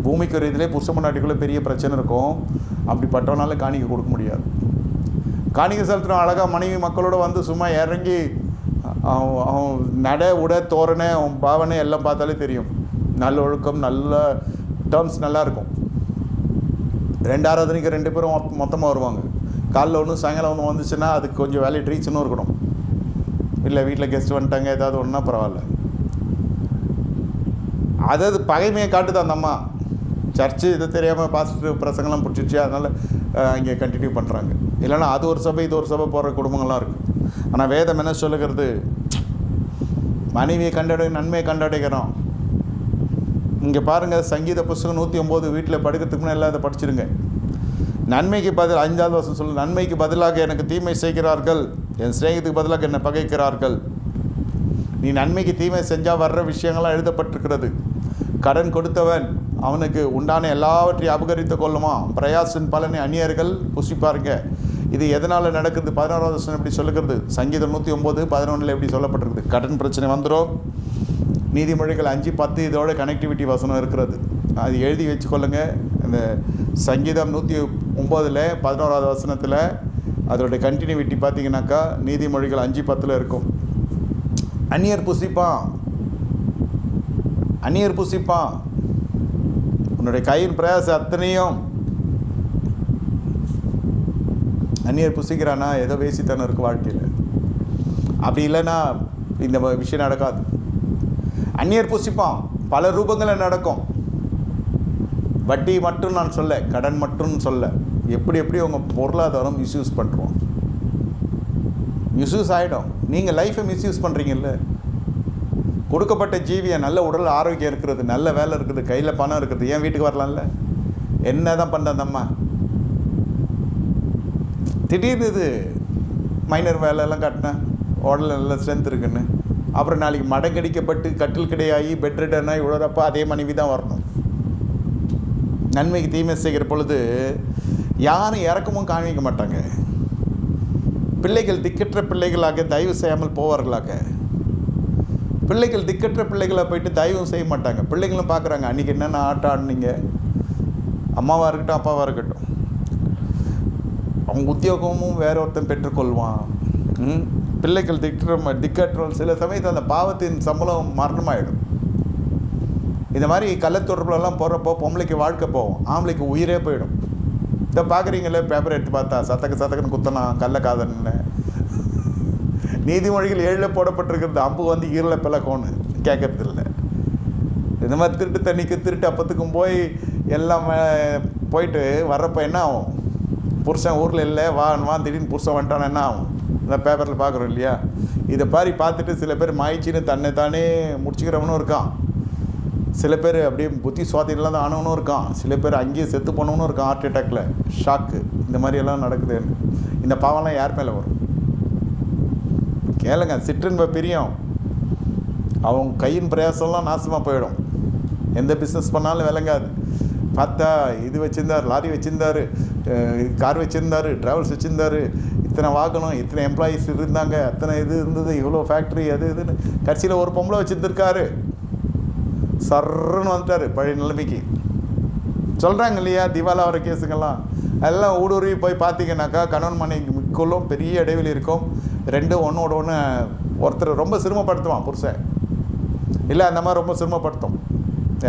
S1: பூமிக்குரிய ரீதியிலே புருஷ பொண்டாட்டிக்குள்ளே பெரிய பிரச்சனை இருக்கும். அப்படிப்பட்டவனால காணிக்கை கொடுக்க முடியாது. காணிக்கை செலுத்துகிறோம் அழகாக மனைவி மக்களோடு சும்மா இறங்கி அவன் நட உட தோரணை அவன் பாவனை எல்லாம் பார்த்தாலே தெரியும். நல்ல ஒழுக்கம், நல்ல டேர்ம்ஸ் நல்லாயிருக்கும். 2 ஆராதனைக்கு 2 பேரும் மொத்தமாக வருவாங்க. காலைல ஒன்று சாயங்காலம் ஒன்று வந்துச்சுன்னா அதுக்கு கொஞ்சம் வேலையை ரீச்சுன்னு இருக்கணும். இல்லை வீட்டில் கெஸ்ட் வந்துட்டாங்க ஏதாவது ஒன்றுனா பரவாயில்ல. அதாவது பகைமையை காட்டுது அந்த அம்மா. சர்ச்சு இதை தெரியாமல் பாசிட்டிவ் பிரசங்கெல்லாம் பிடிச்சிச்சு, அதனால் இங்கே கண்டினியூ பண்ணுறாங்க. இல்லைன்னா அது ஒரு சபை இது ஒரு சபை போகிற குடும்பங்கள்லாம் இருக்குது. ஆனால் வேதம் என்ன சொல்லுகிறது? மனைவியை நன்மையை கண்டடைகிறோம். இங்கே பாருங்கள், சங்கீத புஸ்தகம் 109 வீட்டில் படுக்கிறதுக்கு முன்னே எல்லாம் இதை படிச்சிருங்க. நன்மைக்கு பதில் 5வது வசனம் சொல்லு, நன்மைக்கு பதிலாக எனக்கு தீமை செய்கிறார்கள், என் சிநேகத்துக்கு பதிலாக என்னை பகைக்கிறார்கள். நீ நன்மைக்கு தீமை செஞ்சால் வர்ற விஷயங்கள்லாம் எழுதப்பட்டிருக்கிறது. கடன் கொடுத்தவன் அவனுக்கு உண்டான எல்லாவற்றையும் அபகரித்து கொள்ளுமா, பிரயாசின் பலனை அந்நியர்கள் புசிப்பாருங்க. இது எதனால் நடக்குது? 11வது வசனம் எப்படி சொல்லுகிறது? சங்கீதம் 109:11 எப்படி சொல்லப்பட்டிருக்குது? கடன் பிரச்சனை வந்துடும். நீதிமொழிகள் 5:10 இதோட கனெக்டிவிட்டி வசனம் இருக்கிறது. அது எழுதி வச்சுக்கொள்ளுங்க. இந்த சங்கீதம் 109 11வது வசனத்தில் அதோடைய கண்டினியூவிட்டி பார்த்தீங்கன்னாக்கா நீதிமொழிகள் 5:10 இருக்கும். அந்நியர் புசிப்பான், அந்நியர் புசிப்பான். உன்னுடைய கையின் பிரயாசம் அத்தனையும் அந்நியர் புசிக்கிறானா, ஏதோ வேசித்தனம் இருக்குது வாழ்க்கையில். அப்படி இல்லைன்னா இந்த விஷயம் நடக்காது. அந்நியர் புசிப்பான் பல ரூபங்களில் நடக்கும். வட்டி மட்டும் நான் சொல்ல, கடன் மட்டும் சொல்ல, எப்படி எப்படி உங்கள் பொருளாதாரம் மிஸ்யூஸ் பண்ணுறோம். மிஸ்யூஸ் ஆகிடும். நீங்கள் லைஃப்பை மிஸ்யூஸ் பண்ணுறீங்கல்ல. கொடுக்கப்பட்ட ஜீவியை நல்ல உடல் ஆரோக்கியம் இருக்கிறது, நல்ல வேலை இருக்குது, கையில் பணம் இருக்குது, ஏன் வீட்டுக்கு வரலாம்ல? என்ன தான் பண்ண அந்த அம்மா? திடீர்னு இது மைனர் வேலையெல்லாம் காட்டினேன், உடல் நல்ல ஸ்ட்ரென்த் இருக்குன்னு, அப்புறம் நாளைக்கு மடங்கடிக்கப்பட்டு கட்டில் கிடையாகி பெட் ரிட்டர்னாக இவ்வளோப்போ அதே மனைவி தான் வரணும். நன்மைக்கு தீமை செய்கிற பொழுது யாரும் இறக்கமும் காண்பிக்க மாட்டாங்க. பிள்ளைகள் திக்கற்ற பிள்ளைகளாக தயவு செய்யாமல் போவார்களாக. பிள்ளைகள் திக்கற்ற பிள்ளைகளாக போயிட்டு தயவும் செய்ய மாட்டாங்க. பிள்ளைங்களும் பார்க்குறாங்க, அன்றைக்கி என்னென்ன ஆட்டம் ஆடினீங்க, அம்மாவாக இருக்கட்டும் அப்பாவாக இருக்கட்டும். அவங்க உத்தியோகமும் வேற ஒருத்தன் பெற்றுக்கொள்வான். பிள்ளைகள் திக்கற்றோல் சில சமயத்தில் அந்த பாவத்தின் சம்பளம் மரணமாயிடும். இந்த மாதிரி கள்ளத்தொடர்புலெல்லாம் போகிறப்போ பொம்பளைக்கு வாழ்க்கை போகும், ஆம்பளைக்கு உயிரே போயிடும். இதை பார்க்குறீங்களே, பேப்பர் எடுத்து பார்த்தா சத்தக்குன்னு குத்தனா கள்ளக்காதன்னு. நீதிமொழிகள் 7 போடப்பட்டிருக்கிறது. அம்பு ஈரில் பிளக்கோன்னு கேட்கறது இல்லை. இந்த மாதிரி திருட்டு தண்ணிக்கு திருட்டு அப்பத்துக்கும் போய் எல்லாம் போயிட்டு வர்றப்போ என்ன ஆகும்? புருஷன் ஊரில் இல்லை, வா திடீர்னு புருஷன் வந்துட்டான், என்ன ஆகும்? இந்த பேப்பரில் பார்க்குறோம் இல்லையா? இதை பார்த்துட்டு சில பேர் மாயிச்சின்னு தன்னை தானே முடிச்சுக்கிறவனும் இருக்கான். சில பேர் அப்படியே புத்தி சுவாதீனம் இல்லாத ஆனவனும் இருக்கான். சில பேர் அங்கேயே செத்து போனவனும் இருக்கான், ஹார்ட் அட்டாக்ல, ஷாக்கு. இந்த மாதிரியெல்லாம் நடக்குது. இந்த பாவம்லாம் யார் மேலே வரும்? கேளுங்க. சிற்றின்ப பிரியம் அவங்க கையின் பிரயாசம்லாம் நாசமாக போயிடும். எந்த பிஸ்னஸ் பண்ணாலும் விளங்காது. பார்த்தா இது வச்சுருந்தார், லாரி வச்சுருந்தார், கார் வச்சுருந்தார், ட்ராவல்ஸ் வச்சுருந்தார், இத்தனை வாகனம், இத்தனை எம்ப்ளாயீஸ் இருந்தாங்க, அத்தனை இது இருந்தது, இவ்வளோ ஃபேக்ட்ரி, அது இதுன்னு. கடைசியில் ஒரு பொம்பளை வச்சுருந்துருக்காரு, சர்ன்னு வந்துட்டார் பழைய நிலைமைக்கு. சொல்கிறாங்க இல்லையா திவாலா வர கேஸுங்கெல்லாம். எல்லாம் ஊடுருவி போய் பார்த்தீங்கன்னாக்கா கணவன் மனைவிக்குள்ளும் பெரிய இடைவெளி இருக்கும். ரெண்டும் ஒன்றோட ஒன்று ஒருத்தர் ரொம்ப சிரமப்படுத்துவான் புருஷன், இல்லை அந்த மாதிரி ரொம்ப சிரமப்படுத்தும்.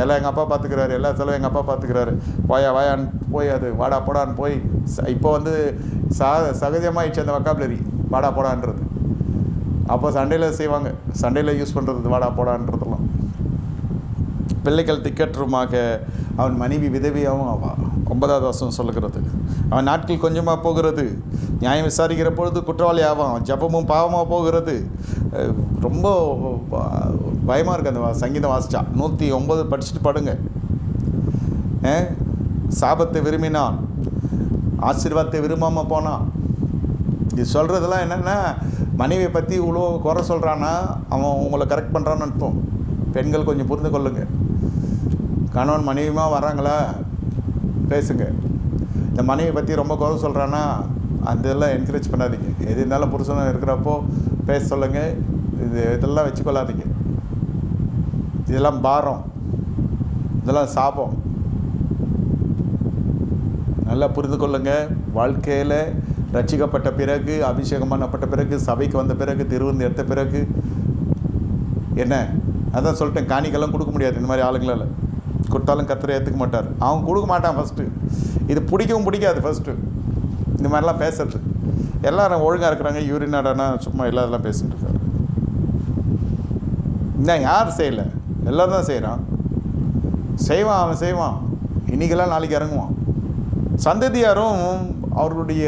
S1: எல்லாம் எங்கள் அப்பா பார்த்துக்கிறாரு, எல்லா செலவும் எங்கள் அப்பா பார்த்துக்கிறாரு, வாயான்னு போய் அது வாடா போடான்னு போய் இப்போ வந்து சகஜமாகிடுச்சு அந்த வக்காபுலரி, வாடா போடான்றது. அப்போ சண்டையில் செய்வாங்க, சண்டையில் யூஸ் பண்ணுறது வாடா போடான்றதெல்லாம். பிள்ளைகள் திக்கற்றுமாக அவன் மனைவி விதவியாகவும் ஆவான். 9வது வசனம் சொல்லுகிறது. அவன் நாட்கள் கொஞ்சமாக போகிறது, நியாயம் விசாரிக்கிற பொழுது குற்றவாளி ஆவான், ஜபமும் பாவமாக போகிறது. ரொம்ப பயமாக இருக்குது அந்த சங்கீதம் வாசித்தா. 109 படிச்சுட்டு படுங்க. சாபத்தை விரும்பினான், ஆசீர்வாதத்தை விரும்பாமல் போனான். இது சொல்கிறதெல்லாம் என்னென்னா, மனைவியை பற்றி இவ்வளோ குறை சொல்கிறான்னா அவன் உங்களை கரெக்ட் பண்ணுறான்னு அர்த்தம். பெண்கள் கொஞ்சம் புரிந்து கொள்ளுங்க. கணவன் மனைவியுமா வராங்களா பேசுங்க. இந்த மனைவியை பற்றி ரொம்ப குறை சொல்கிறான்னா அந்த இதெல்லாம் என்கரேஜ் பண்ணாதீங்க. எது இருந்தாலும் புருஷனும் இருக்கிறப்போ பேச சொல்லுங்கள். இதெல்லாம் வச்சுக்கொள்ளாதீங்க. இதெல்லாம் பாரம், இதெல்லாம் சாபம். நல்லா புரிந்து கொள்ளுங்க. வாழ்க்கையில் ரட்சிக்கப்பட்ட பிறகு, அபிஷேகம் பண்ணப்பட்ட பிறகு, சபைக்கு வந்த பிறகு, திருவிருந்து எடுத்த பிறகு என்ன, அதான் சொல்லிட்டேன், காணிக்கெல்லாம் கொடுக்க முடியாது இந்த மாதிரி ஆளுங்களால். கொடுத்தாலும் கர்த்தரை ஏற்றுக்க மாட்டார், அவன் கொடுக்க மாட்டான். ஃபஸ்ட்டு இது பிடிக்கவும் பிடிக்காது. ஃபஸ்ட்டு இந்த மாதிரிலாம் பேசுறது. எல்லோரும் ஒழுங்காக இருக்கிறாங்க, யூரினாடானா சும்மா எல்லாரெல்லாம் பேசிட்டு இருக்காரு. இன்னும் யார் செய்யலை? எல்லோரும் தான் செய்கிறான். செய்வான், அவன் செய்வான், இன்றைக்கெல்லாம் நாளைக்கு இறங்குவான். சந்ததியாரும் அவர்களுடைய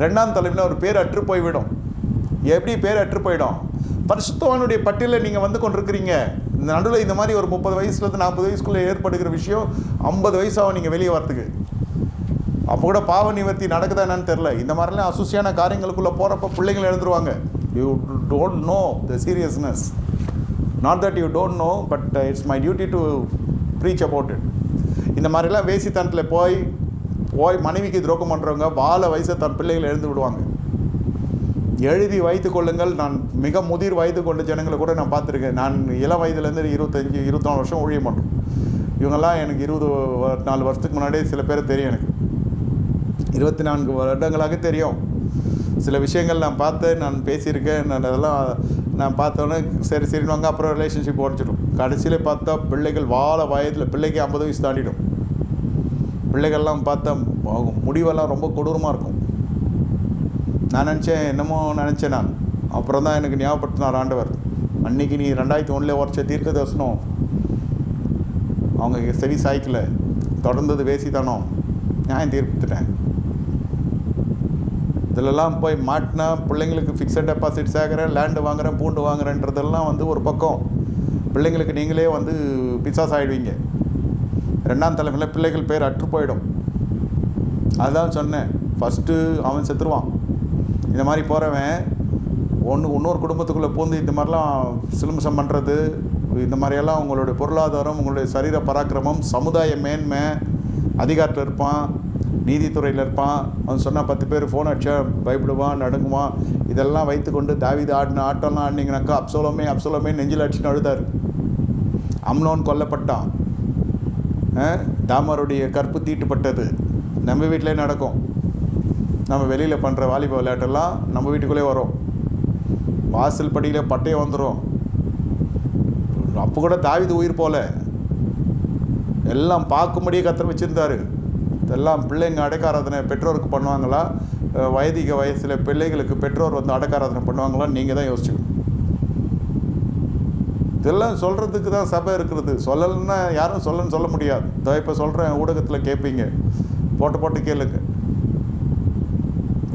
S1: 2ஆம் தலைமையில் ஒரு பேர் அற்று போய்விடும். எப்படி பேர் அற்று போயிடும்? பரிசுத்தவானுடைய பட்டியலில் நீங்கள் வந்து கொண்டிருக்கிறீங்க. இந்த நடுவில் இந்த மாதிரி ஒரு 30 வயசுலேருந்து 40 வயசுக்குள்ளே ஏற்படுகிற விஷயம் 50 வயசாகும் நீங்கள் வெளியே வரத்துக்கு. அப்போ கூட பாவ நிவர்த்தி நடக்குதா என்னன்னு தெரில. இந்த மாதிரிலாம் அசுசியான காரியங்களுக்குள்ளே போகிறப்ப பிள்ளைங்கள் எழுந்துருவாங்க. You don't know the seriousness. Not that you don't know, but it's my duty to preach about it. இந்த மாதிரிலாம் வேசித்தனத்தில் போய் மனைவிக்கு துரோகம் பண்ணுறவங்க வாழ வயசை தன் பிள்ளைகளை எழுந்து விடுவாங்க. எழுதி வைத்து கொள்ளுங்கள். நான் மிக முதிர் வயது கொண்ட ஜனங்களை கூட நான் பார்த்துருக்கேன். நான் இளம் வயதுலேருந்து 25, 24 வருஷம் ஊழியம் பண்ணுறோம். இவங்கெல்லாம் எனக்கு 24 வருஷத்துக்கு முன்னாடியே சில பேர் தெரியும். எனக்கு 24 வருடங்களாக தெரியும். சில விஷயங்கள் நான் பார்த்தேன், நான் பேசியிருக்கேன். நான் பார்த்தோன்னே சரிவாங்க. அப்புறம் ரிலேஷன்ஷிப் உடச்சிடும். கடைசியில் பார்த்தா பிள்ளைகள் வாழ வயதில், பிள்ளைக்கு 50 வயசு தாண்டிடும். பிள்ளைகள்லாம் பார்த்தா முடிவெல்லாம் ரொம்ப கொடூரமாக இருக்கும். நான் நினச்சேன், என்னமோ நினச்சேன் நான். அப்புறம் தான் எனக்கு ஞாபகப்படுத்தினார் ஆண்டவர். அன்றைக்கி நீ 2001 உரைச்ச தீர்க்க தரிசனம் அவங்க செவி சாய்க்கல, தொடர்ந்தது வேசித்தனம், நியாயம் தீர்த்துட்டேன். இதிலெல்லாம் போய் மாட்டினா பிள்ளைங்களுக்கு ஃபிக்ஸட் டெபாசிட் சேர்க்குறேன், லேண்டு வாங்குகிறேன், பூண்டு வாங்குறேன்றதெல்லாம் வந்து ஒரு பக்கம். பிள்ளைங்களுக்கு நீங்களே வந்து பிசாஸ் ஆகிடுவீங்க. 2ஆம் தலைமையில் பிள்ளைகள் பேர் அற்று போயிடும். அதுதான் சொன்னேன். ஃபஸ்ட்டு அவன் செத்துருவான். இந்த மாதிரி போகிறவன் இன்னொரு குடும்பத்துக்குள்ளே பூந்து இந்த மாதிரிலாம் சிலுமிசம் பண்ணுறது, இந்த மாதிரியெல்லாம் உங்களுடைய பொருளாதாரம், உங்களுடைய சரீர பராக்கிரமம், சமுதாய மேன்மை, அதிகாரத்தில் இருப்பான், நீதித்துறையில் இருப்பான். அவன் சொன்னால் 10 பேர் ஃபோன் அடிச்சா பயப்படுவான், நடுங்குவான். இதெல்லாம் வைத்துக்கொண்டு தாவீது ஆடின ஆட்டம்லாம் ஆடினீங்கனாக்கா அப்சலோமே நெஞ்சில் அடிச்சுன்னு அழுதார். அம்னோன் கொல்லப்பட்டான். தாமருடைய கற்பு தீட்டுப்பட்டது. நம்ம வீட்டிலே நடக்கும். நம்ம வெளியில் பண்ணுற வாலிப விளையாட்டெல்லாம் நம்ம வீட்டுக்குள்ளே வரும். வாசல் படியில் பட்டையை வந்துடும். அப்போ கூட தாவீது உயிர் போல எல்லாம் பார்க்கும்படியே கத்தர் வச்சுருந்தார். இதெல்லாம் பிள்ளைங்க அடக்காராதனை பெற்றோருக்கு பண்ணுவாங்களா? வயதிக வயசில் பிள்ளைகளுக்கு பெற்றோர் வந்து அடக்காராதனை பண்ணுவாங்களான்னு நீங்கள் தான் யோசிச்சுக்கணும். இதெல்லாம் சொல்கிறதுக்கு தான் சபை இருக்கிறது. சொல்லலைன்னா யாரும் சொல்ல முடியாது. இப்போ சொல்கிறேன், ஊடகத்தில் கேட்பீங்க, போட்டு கேளுங்க.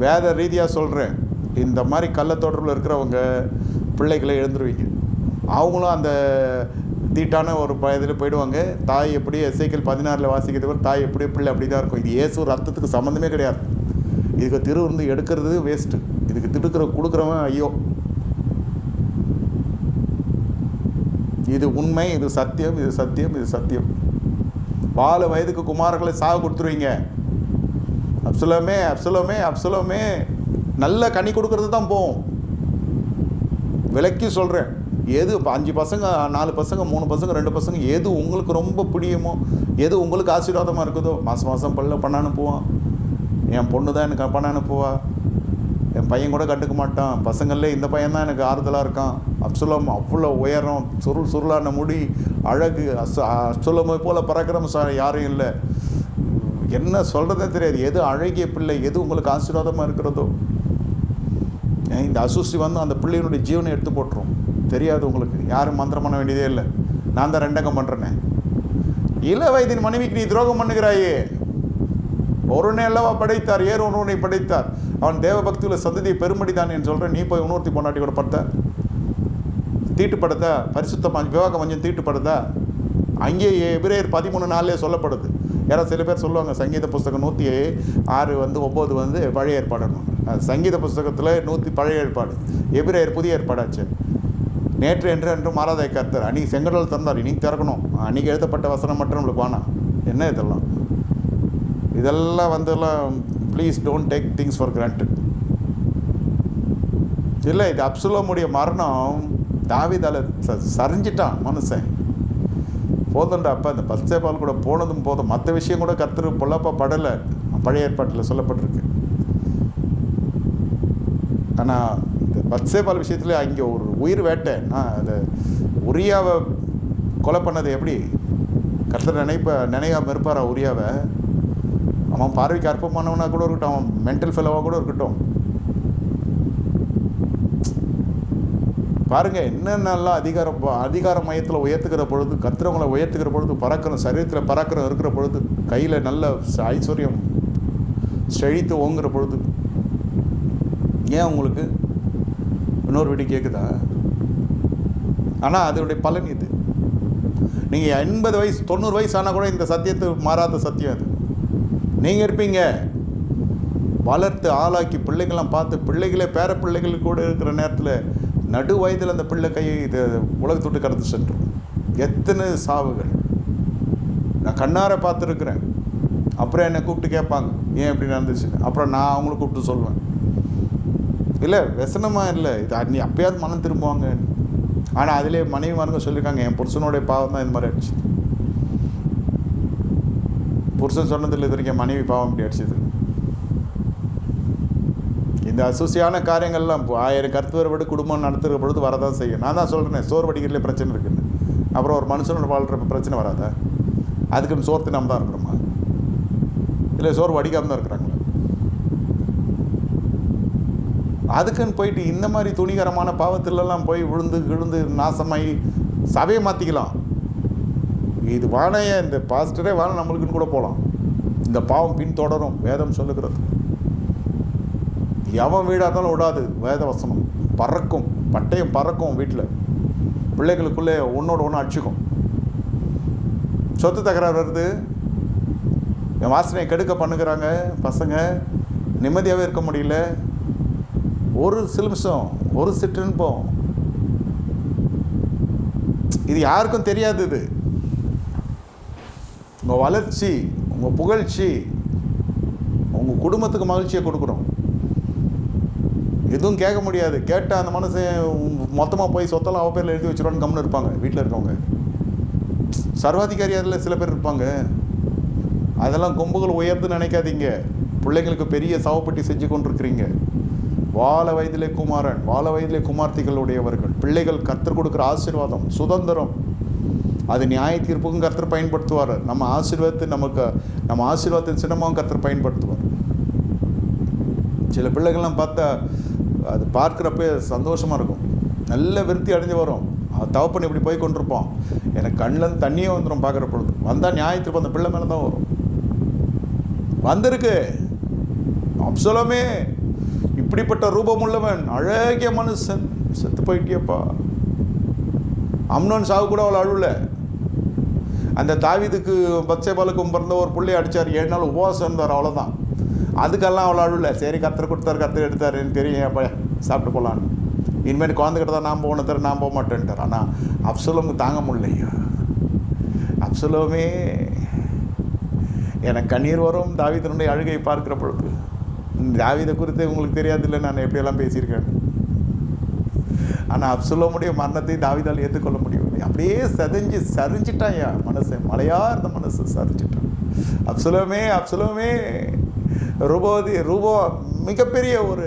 S1: வேத ரீதியாக சொல்கிறேன். இந்த மாதிரி கள்ள தொடர்பில் இருக்கிறவங்க பிள்ளைகளை எழுந்துருவீங்க. அவங்களும் அந்த தீட்டான ஒரு இதில் போயிடுவாங்க. தாய் எப்படி எசேக்கியேல் 16 வாசிக்கிறதுக்கு தாய் எப்படி பிள்ளை அப்படி தான் இருக்கும். இது இயேசு ரத்தத்துக்கு சம்மந்தமே கிடையாது. இதுக்கு திருவிருந்து எடுக்கிறது வேஸ்ட்டு. இதுக்கு கொடுக்குறவன் ஐயோ. இது உண்மை, இது சத்தியம், இது சத்தியம், இது சத்தியம். 4 வயதுக்கு குமாரர்களை சாக கொடுத்துருவீங்க. அப்சலோமே அப்சலோமே அப்சலோமே நல்ல கனி கொடுக்கறது தான் போகும். விலைக்கு சொல்கிறேன். எது 5 பசங்க 4 பசங்க 3 பசங்க 2 பசங்க எது உங்களுக்கு ரொம்ப பிடிக்குமோ, எது உங்களுக்கு ஆசீர்வாதமாக இருக்குதோ, மாதம் மாதம் பண்ண அனுப்புவான். என் பொண்ணு தான் எனக்கு பண்ண அனுப்புவா. என் பையன் கூட கண்டுக்க மாட்டான். பசங்களே இந்த பையன் தான் எனக்கு ஆறுதலாக இருக்கான். அப்சலோம் அவ்வளோ உயரம், சுருளான முடி, அழகு, அப்சலோமை போல் பறக்கிறோம் யாரும் இல்லை. என்ன சொல்கிறதே தெரியாது. எது அழகிய பிள்ளை, எது உங்களுக்கு ஆசீர்வாதமாக இருக்கிறதோ. இந்த அசுசி வந்து அந்த பிள்ளையினுடைய ஜீவனை எடுத்து போட்டுரும். தெரியாது உங்களுக்கு. யாரும் மந்திரம் பண்ண வேண்டியதே இல்லை. நான் தான் 2 அங்கம் பண்ணுறேனே. இள வயதின் மனைவிக்கு நீ துரோகம் பண்ணுகிறாயே. ஒருவனை அல்லவா படைத்தார், ஒருவனை படைத்தார். அவன் தேவ பக்தியுள்ள சந்ததியை பெருமடி தான் என்று சொல்கிறேன். நீ போய் இன்னொருத்தி பொண்டாட்டி கூட படுத்த தீட்டுப்படுத்த, பரிசுத்தமாக விவாகம் கொஞ்சம் தீட்டுப்படுத்த. அங்கேயே எபிரேயர் 13:4 சொல்லப்படுது. யாராவது சில பேர் சொல்லுவாங்க சங்கீத புஸ்தகம் 106 9 வந்து பழைய ஏற்பாடுன்னு. சங்கீத புஸ்தகத்தில் 100 பழைய ஏற்பாடு, எபிரேயர் புதிய ஏற்பாடாச்சு. நேற்று என்று மாறாத கர்த்தர் அன்றைக்கி செங்கடல் திறந்தார், இன்றைக்கி திறக்கணும். அன்றைக்கி எழுதப்பட்ட வசனம் மட்டும் நம்மளுக்கு வேணாம். என்ன இதெல்லாம் வந்துலாம் please don't take things for granted. இல்லை, இது அப்சலோமுடைய மரணம் தாவீதால சரிஞ்சிட்டான் மனுஷன். போதும்டா அப்போ இந்த பத்சேபால் கூட போனதும் போதும். மற்ற விஷயம் கூட கர்த்தர் பொல்லப்பா படலை, பழைய ஏற்பாட்டில் சொல்லப்பட்டிருக்கு. ஆனால் இந்த பத்சேபால் விஷயத்தில் அங்கே ஒரு உயிர் வேட்டை. அது உரியாவை கொலை பண்ணது எப்படி கர்த்தர் நினைக்காமல் இருப்பாரா? உரியாவை அவன் பார்வைக்கு அற்பமானவனாக கூட இருக்கட்டும், அவன் மென்டல் ஃபெலோவாக கூட இருக்கட்டும். பாருங்கள், என்னென்னலாம் அதிகார மையத்தில் உயர்த்துக்கிற பொழுது, கர்த்தரவங்களை உயர்த்துக்கிற பொழுது, பறக்கிறோம், சரீரத்தில் பறக்கிறோம் இருக்கிற பொழுது, கையில் நல்ல ஐஸ்வர்யம் செழித்து ஓங்குற பொழுது, ஏன் உங்களுக்கு இன்னொரு வீடு கேட்குதா? ஆனால் அதனுடைய பலன் இது. நீங்கள் 80 வயசு 90 வயசு ஆனால் கூட இந்த சத்தியத்துக்கு மாறாத சத்தியம் அது. நீங்கள் இருப்பீங்க வளர்த்து ஆளாக்கி பிள்ளைகள்லாம் பார்த்து, பிள்ளைகளே பேர பிள்ளைகள் கூட இருக்கிற நேரத்தில் நடு வயதில் அந்த பிள்ளை கையை இது உலகத்தொட்டு கடந்து சென்றோம். எத்தனை சாவுகள் நான் கண்ணார பார்த்துருக்குறேன். அப்புறம் என்னை கூப்பிட்டு கேட்பாங்க ஏன் இப்படி நடந்துச்சுன்னு. அப்புறம் நான் அவங்கள கூப்பிட்டு சொல்லுவேன், இல்லை व्यசனமாக இல்லை, இது நீ அப்பயாவது மனம் திரும்புவாங்க. ஆனால் அதிலே மனைவிமாருங்க சொல்லியிருக்காங்க, என் புருஷனுடைய பாவம் தான் இந்த மாதிரி அடிச்சுது. புருஷன் சொன்னதில் இது வரைக்கும் மனைவி பாவம் இப்படி அடிச்சுது. இந்த அசூசியான காரியங்கள்லாம் 1000 கருத்துவரோடு குடும்பம் நடத்துகிற பொழுது வரதான் செய்யும். நான் தான் சொல்கிறேன், சோறு வடிக்கிறதுல பிரச்சனை இருக்குன்னு. அப்புறம் ஒரு மனுஷனோட வாழ்கிறப்ப பிரச்சனை வராதா? அதுக்குன்னு சோறு நம்ம தான் இருக்கிறோமா? இல்லை சோறு வடிக்காமல் தான் இருக்கிறாங்களா? அதுக்குன்னு போயிட்டு இந்த மாதிரி துணிகரமான பாவத்திலெல்லாம் போய் விழுந்து நாசமாகி சபையை மாற்றிக்கலாம். இது வாழைய இந்த பாஸ்டரே வாழ நம்மளுக்குன்னு கூட போகலாம். இந்த பாவம் பின்தொடரும் வேதம் சொல்லுகிறது. எவன் வீடாக இருந்தாலும் விடாது. வேத வசனம் பறக்கும், பட்டயம் பறக்கும். வீட்டில் பிள்ளைகளுக்குள்ளே ஒன்றோட ஒன்று அடிச்சுக்கும். சொத்து தகராறு வருது, என் வாசனையை கெடுக்க பண்ணுகிறாங்க பசங்க, நிம்மதியாகவே இருக்க முடியல. ஒரு சிலுமிஷம், ஒரு சிற்றின்பம், இது யாருக்கும் தெரியாது. இது உங்கள் வளர்ச்சி, உங்கள் புகழ்ச்சி, உங்கள் குடும்பத்துக்கு மகிழ்ச்சியை கொடுக்கணும். எதுவும் கேட்க முடியாது. கேட்டால் அந்த மனுஷன் மொத்தமாக போய் சொத்தெல்லாம் அவ பேரில் எழுதி வச்சுருவான்னு கம்முன்னு இருப்பாங்க வீட்டில் இருக்கவங்க. சர்வாதிகாரி அதில் சில பேர் இருப்பாங்க. அதெல்லாம் கொம்புகள் உயர்ந்து நினைக்காதீங்க. பிள்ளைங்களுக்கு பெரிய சவப்பட்டி செஞ்சு கொண்டிருக்கிறீங்க. வாழ வயதிலே குமாரன், வாழ வயதிலே குமார்த்திகள் உடையவர்கள். பிள்ளைகள் கர்த்தர் கொடுக்குற ஆசீர்வாதம், சுதந்திரம், அது நியாய தீர்ப்புக்கும் கர்த்தர் பயன்படுத்துவார். நம்ம ஆசீர்வாதத்தின் சின்னமாகவும் கர்த்தர் பயன்படுத்துவார். சில பிள்ளைகள்லாம் பார்த்தா அது பார்க்குறப்ப சந்தோஷமாக இருக்கும், நல்ல விருத்தி அடைஞ்சு வரும். தவப்பன் இப்படி போய் கொண்டிருப்பான், எனக்கு கண்ணில் தண்ணியே வந்துடும் பார்க்குற பொழுது. வந்தால் நியாயத்திருப்போம், அந்த பிள்ளை மேலே தான் வரும். வந்திருக்கு அப்சலோமே இப்படிப்பட்ட ரூபமுள்ளவன், அழகிய மனுஷன், செத்து போயிட்டியப்பா. அம்னோன் சாவு கூட அவள் அழுவல. அந்த தாவீதுக்கு பத்சேபாலுக்கும் பிறந்த ஒரு பிள்ளையை அடித்தார், 7 நாள் உபவாசம் இருந்தார், அவ்வளோதான். அதுக்கெல்லாம் அவள் அழுவல. சரி, கத்தர் கொடுத்தாரு, கத்தர் எடுத்தார், எனக்கு தெரியும், அப்போ சாப்பிட்டு போகலான்னு. இனிமேல் குழந்தைகிட்ட தான் நான் போகணும், தர நான் போக மாட்டேன்ட்டார். ஆனால் அப்சலோமுக்கு தாங்க முடியலையா. அப்சலோமே, எனக்கு கண்ணீர் வரும் தாவீதினுடைய அழுகை பார்க்குற பொழுது. தாவீதை குறித்து உங்களுக்கு தெரியாது இல்லை, நான் எப்படியெல்லாம் பேசியிருக்கேன். ஆனால் அப்சலோமுடைய மரணத்தை தாவீதால் ஏற்றுக்கொள்ள முடியவில்லை. அப்படியே சரிஞ்சிட்டாயா மனசை, மலையாக இருந்த மனசு சரிஞ்சிட்டான். அப்சலோமே, அப்சலோமே, ரூபோ மிகப்பெரிய ஒரு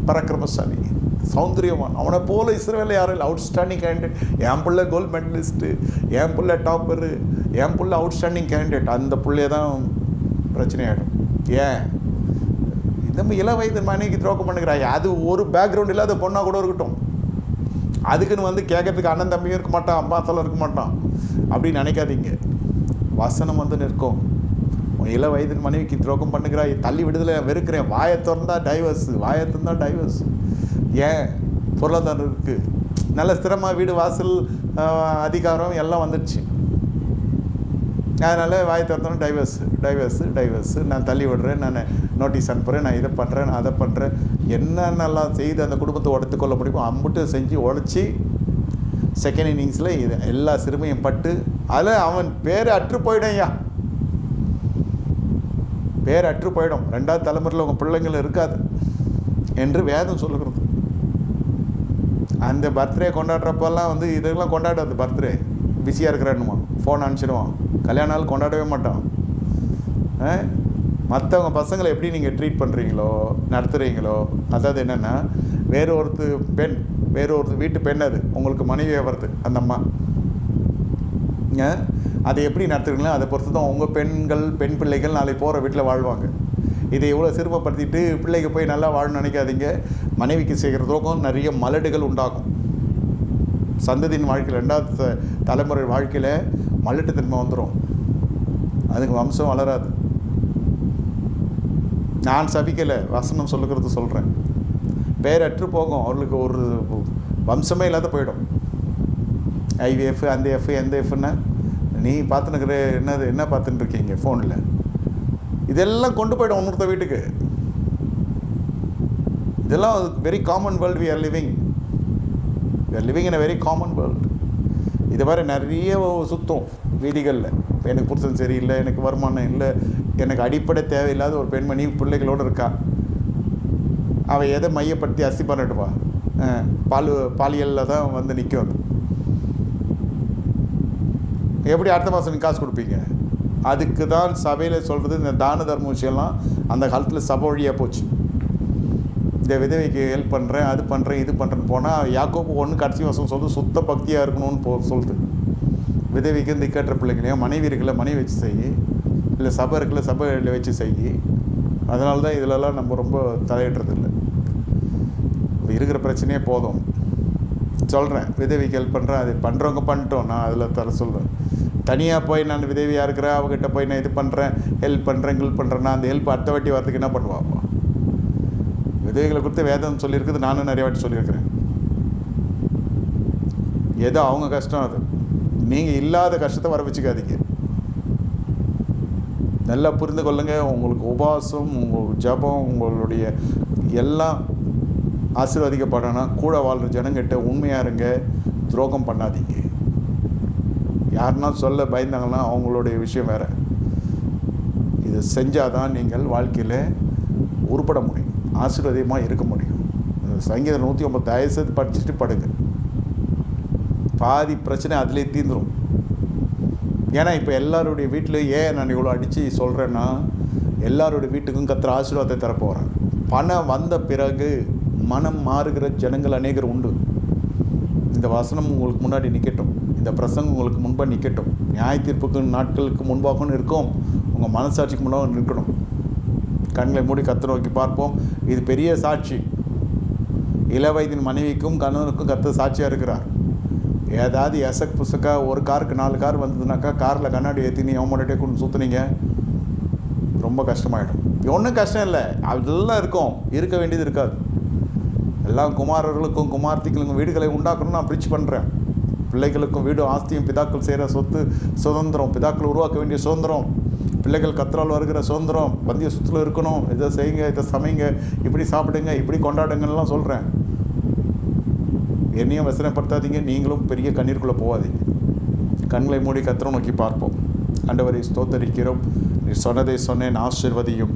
S1: பராக்கிரமசாலி, சௌந்தரியவான். அவனை போல இஸ்ரவேலில் யாரும் இல்லை. Outstanding candidate. என் பிள்ளை கோல்டு மெடலிஸ்ட்டு, என் பிள்ளை டாப்பரு, என் பிள்ளை அவுட்ஸ்டாண்டிங் கேண்டிடேட். அந்த பிள்ளைய தான் பிரச்சனையாகிடும். ஏன் இந்த இள வயது மனைவிக்கு துரோகம் பண்ணுகிறாய்? அது ஒரு பேக்ரவுண்ட் இல்லாத பொண்ணாக கூட இருக்கட்டும், அதுக்குன்னு வந்து கேட்கறதுக்கு அண்ணன் தம்பியும் இருக்க மாட்டான், அம்பாத்தெல்லாம் இருக்க மாட்டான் அப்படின்னு நினைக்காதீங்க. வசனம் வந்து நிற்கும். இள வயது மனைவிக்கு துரோகம் பண்ணுகிறாய், தள்ளி விடுதலை, வெறுக்கிறேன். வாயை திறந்தா டைவர்ஸ், வாயை திறந்தா டைவர்ஸ். ஏன்? பொருளாதாரம் இருக்குது, நல்ல ஸ்திரமாக வீடு வாசல் அதிகாரம் எல்லாம் வந்துடுச்சு. அதனால் வாயை திறந்தோன்னு டைவர்ஸு, நான் தள்ளி விடுறேன், நான் நோட்டீஸ் அனுப்புகிறேன், நான் இதை பண்ணுறேன், நான் அதை பண்ணுறேன். என்னென்னலாம் செய்து அந்த குடும்பத்தை உடைத்துக்கொள்ள முடியுமோ அம்பிட்டு செஞ்சு உடச்சி செகண்ட் இன்னிங்ஸில் இது எல்லா சிறுமையும் பட்டு அதில் அவன் பேர் அற்று போயிடும். ஐயா, பேர் அற்று போயிடும். 2வது தலைமுறையில் உங்கள் பிள்ளைங்கள் இருக்காது என்று வேதம் சொல்லுகிறது. அந்த பர்த்டே கொண்டாடுறப்பெல்லாம் வந்து இதெல்லாம் கொண்டாடாது. பர்த்டே பிஸியாக இருக்கிறானுமா, ஃபோன் அனுப்பிச்சிடுவான். கல்யாண நாள் கொண்டாடவே மாட்டான். மற்றவங்க பசங்களை எப்படி நீங்கள் ட்ரீட் பண்ணுறீங்களோ, நடத்துகிறீங்களோ, அதாவது என்னென்னா, வேறு வீட்டு பெண், அது உங்களுக்கு மனைவியாக வருது அந்த அம்மா, அதை எப்படி நடத்துறீங்களோ அதை பொறுத்து தான் உங்கள் பெண் பிள்ளைகள் நாளை போகிற வீட்டில் வாழ்வாங்க. இதை இவ்வளோ சிறுமப்படுத்திட்டு பிள்ளைக்கு போய் நல்லா வாழணும்னு நினைக்காதீங்க. மனைவிக்கு செய்கிற துரோகம் நிறைய மலடுகள் உண்டாகும். சந்ததியின் வாழ்க்கையில், 2வது தலைமுறை வாழ்க்கையில் மலட்டுத்தன்மை வந்துடும். அதுக்கு வம்சம் வளராது. நான் சபிக்கலை, வசனம் சொல்லுகிறது சொல்கிறேன். பேரற்று போகும், அவர்களுக்கு ஒரு வம்சமே இல்லாத போயிடும். ஐவிஎஃப், அந்த எஃப், எந்த எஃப்னா நீ பார்த்துனுக்கிற என்ன பார்த்துட்டு இருக்கீங்க ஃபோனில், இதெல்லாம் கொண்டு போய்டும் இன்னொருத்த வீட்டுக்கு. இதெல்லாம் very common world we are living in a very common world. இது மாதிரி நிறைய சுத்தம் வீதிகளில். எனக்கு புருஷன் சரியில்லை, எனக்கு வருமானம் இல்லை, எனக்கு அடிப்படை தேவையில்லாத ஒரு பெண்மணி பிள்ளைகளோடு இருக்கா. அவள் எதை மையப்படுத்தி அசி பண்ணிட்டுவா, பாலியலில் தான் வந்து நிற்கும். அது எப்படி அடுத்த மாதம் நீங்கள் காசு கொடுப்பீங்க? அதுக்கு தான் சபையில் சொல்கிறது, இந்த தான தர்ம விஷயம்லாம் அந்த காலத்தில் சபை வழியாக போச்சு. இந்த விதவைக்கு ஹெல்ப் பண்ணுறேன், அது பண்ணுறேன், இது பண்ணுறேன்னு போனால் யாக்கோபு 1 கடைசி வருஷம் சொல்லுது, சுத்த பக்தியாக இருக்கணும்னு சொல்லுது. விதவைக்கு திக்கற்ற பிள்ளைங்களையும் மனைவி இருக்குல்ல, மனைவி வச்சு செய், இல்லை சபை இருக்குல்ல, சபையில் வச்சு செய். அதனால தான் இதிலெல்லாம் நம்ம ரொம்ப தலையிடுறதில்லை. இருக்கிற பிரச்சனையே போதும். சொல்கிறேன், விதவிக்கு ஹெல்ப் பண்ணுறேன், அது பண்ணுறவங்க பண்ணிட்டோம். நான் அதில் தர சொல்கிறேன். தனியாக போய் நான் விதவியாக இருக்கிறேன், அவங்ககிட்ட போய் நான் இது பண்ணுறேன், ஹெல்ப் பண்ணுறேன்னா அந்த ஹெல்ப் அடுத்த வாட்டி வரதுக்கு என்ன பண்ணுவாப்போ? விதவைகளை குறித்து வேதம் சொல்லியிருக்குது, நானும் நிறைய வாட்டி சொல்லியிருக்கிறேன். ஏதோ அவங்க கஷ்டம், அது நீங்கள் இல்லாத கஷ்டத்தை வர வச்சுக்காதீங்க. நல்லா புரிந்து கொள்ளுங்க. உங்களுக்கு உபவாசம், உங்கள் ஜபம், உங்களுடைய எல்லாம் ஆசீர்வதிக்கப்படணும். கூட வாழ்கிற ஜனங்கிட்ட உண்மையாக இருங்க, துரோகம் பண்ணாதீங்க. யாருன்னா சொல்ல பயந்தாங்கன்னா அவங்களுடைய விஷயம் வேறு. இது செஞ்சால் தான் நீங்கள் வாழ்க்கையில் உருப்பட முடியும், ஆசீர்வாதமாக இருக்க முடியும். சங்கீதம் 109 தயவுசெய்து படிச்சுட்டு படுங்க. பாதி பிரச்சனை அதிலே தீர்ந்துடும். ஏன்னா இப்போ எல்லாருடைய வீட்டில் ஏன் நான் இவ்வளோ அடித்து சொல்கிறேன்னா, எல்லாருடைய வீட்டுக்கும் கர்த்தர் ஆசீர்வாதத்தை தரப்போகிறேன். பணம் வந்த பிறகு மனம் மாறுகிற ஜனங்கள் அநேகர் உண்டு. இந்த வசனம் உங்களுக்கு முன்னாடி நிற்கட்டும், இந்த பிரசங்கம் உங்களுக்கு முன்பாக நிற்கட்டும். நியாய தீர்ப்புக்கு நாட்களுக்கு முன்பாகவும் இருக்கும், உங்கள் மனசாட்சிக்கு முன்பாக நிற்கணும். கண்களை மூடி கர்த்தரை நோக்கி பார்ப்போம். இது பெரிய சாட்சி. இளவயதின் மனைவிக்கும் கணவனுக்கும் கர்த்தர் சாட்சியாக இருக்கிறார். ஏதாவது எசக் புசக்கா ஒரு காருக்கு 4 கார் வந்ததுனாக்கா காரில் கண்ணாடி ஏற்றி நீ அவமாட்டே கொண்டு சுற்றுனீங்க, ரொம்ப கஷ்டமாயிடும். ஒன்றும் கஷ்டம் இல்லை, அதெல்லாம் இருக்கும், இருக்க வேண்டியது இருக்காது. எல்லா குமாரர்களுக்கும் குமார்த்திகளுக்கும் வீடுகளை உண்டாக்கணும்னு நான் ப்ரீச் பண்ணுறேன். பிள்ளைகளுக்கும் வீடு ஆஸ்தியும் பிதாக்கள் செய்கிற சொத்து சுதந்திரம், பிதாக்கள் உருவாக்க வேண்டிய சுதந்திரம், பிள்ளைகள் கத்தரால் வருகிற சுதந்திரம், பந்திய சுற்றில் இருக்கணும், இதை செய்யுங்க, இதை சமைங்க, இப்படி சாப்பிடுங்க, இப்படி கொண்டாடுங்கலாம் சொல்கிறேன். என்னையும் வசனப்படுத்தாதீங்க, நீங்களும் பெரிய கண்ணீருக்குள்ளே போகாதீங்க. கண்களை மூடி கத்தரை நோக்கி பார்ப்போம். ஆண்டவரை ஸ்தோத்தரிக்கிறோம். நீ சொன்னதை சொன்னேன், ஆசீர்வதியும்.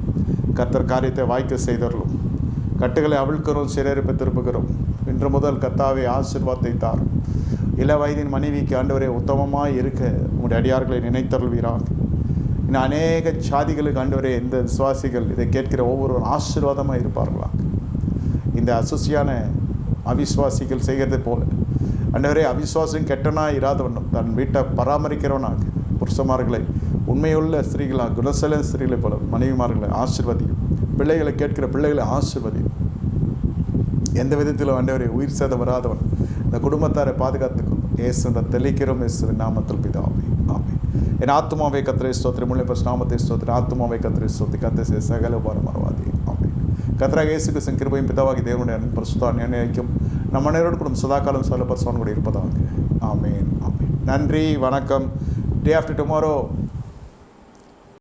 S1: கர்த்தர் காரியத்தை வாய்க்க செய்தரலும். கட்டுகளை அவிழ்க்கிறோம், சிறையிருப்பை திருப்புகிறோம். இன்று முதல் கர்த்தாவே ஆசீர்வாதத்தை தார். இள வயதின் மனைவிக்கு ஆண்டவரே உத்தமமாக இருக்க உங்களுடைய அடியார்களை நினைத்தருள்வீராக. இன்னும் அநேக சாதிகளுக்கு ஆண்டவரே இந்த விசுவாசிகள் இதை கேட்கிற ஒவ்வொருவரும் ஆசீர்வாதமாக இருப்பார்களா? இந்த அசுசியான அவிசுவாசிகள் செய்கிறது போல ஆண்டவரே அவிசுவாசம் கெட்டனாக இராதவனும் தன் வீட்டை பராமரிக்கிறவனாக புருஷமார்களை உண்மையுள்ள ஸ்திரீகளாக குணசல ஸ்திரீகளை போல மனைவிமார்களை ஆசீர்வதியும். பிள்ளைகளை கேட்கிற பிள்ளைகளை ஆசீர்வதியும். எந்த விதத்திலும் ஆண்டவரே உயிர் சேதம் வராதவன் இந்த குடும்பத்தாரை பாதுகாத்துக்கும் இயேசுன்ற தெளிக்கிறோம். இயேசுவின் நாமத்தில் பிதாவே, ஆமென். என் ஆத்துமாவை கர்த்தரை ஸ்தோத்திரம், முழுமை பரிசுத்த நாமத்தை ஸ்தோத்திரம். ஆத்துமாவை கர்த்தரை ஸ்தோத்திரி, கர்த்தர் செய்த சகல உபகாரம் மறவாதே. ஆமென். கர்த்தராகிய இயேசு கிறிஸ்துவின் கிருபையும் பிதாவாகிய தேவனுடைய அன்பும் பரிசுத்த ஆவியானவரின் ஐக்கியம் நம் அனைவரோடு கூட சதாகாலம் சொல்ல பரிசுத்தவான் கூட இருப்பதாக. ஆமென், ஆமென். நன்றி, வணக்கம். Day after tomorrow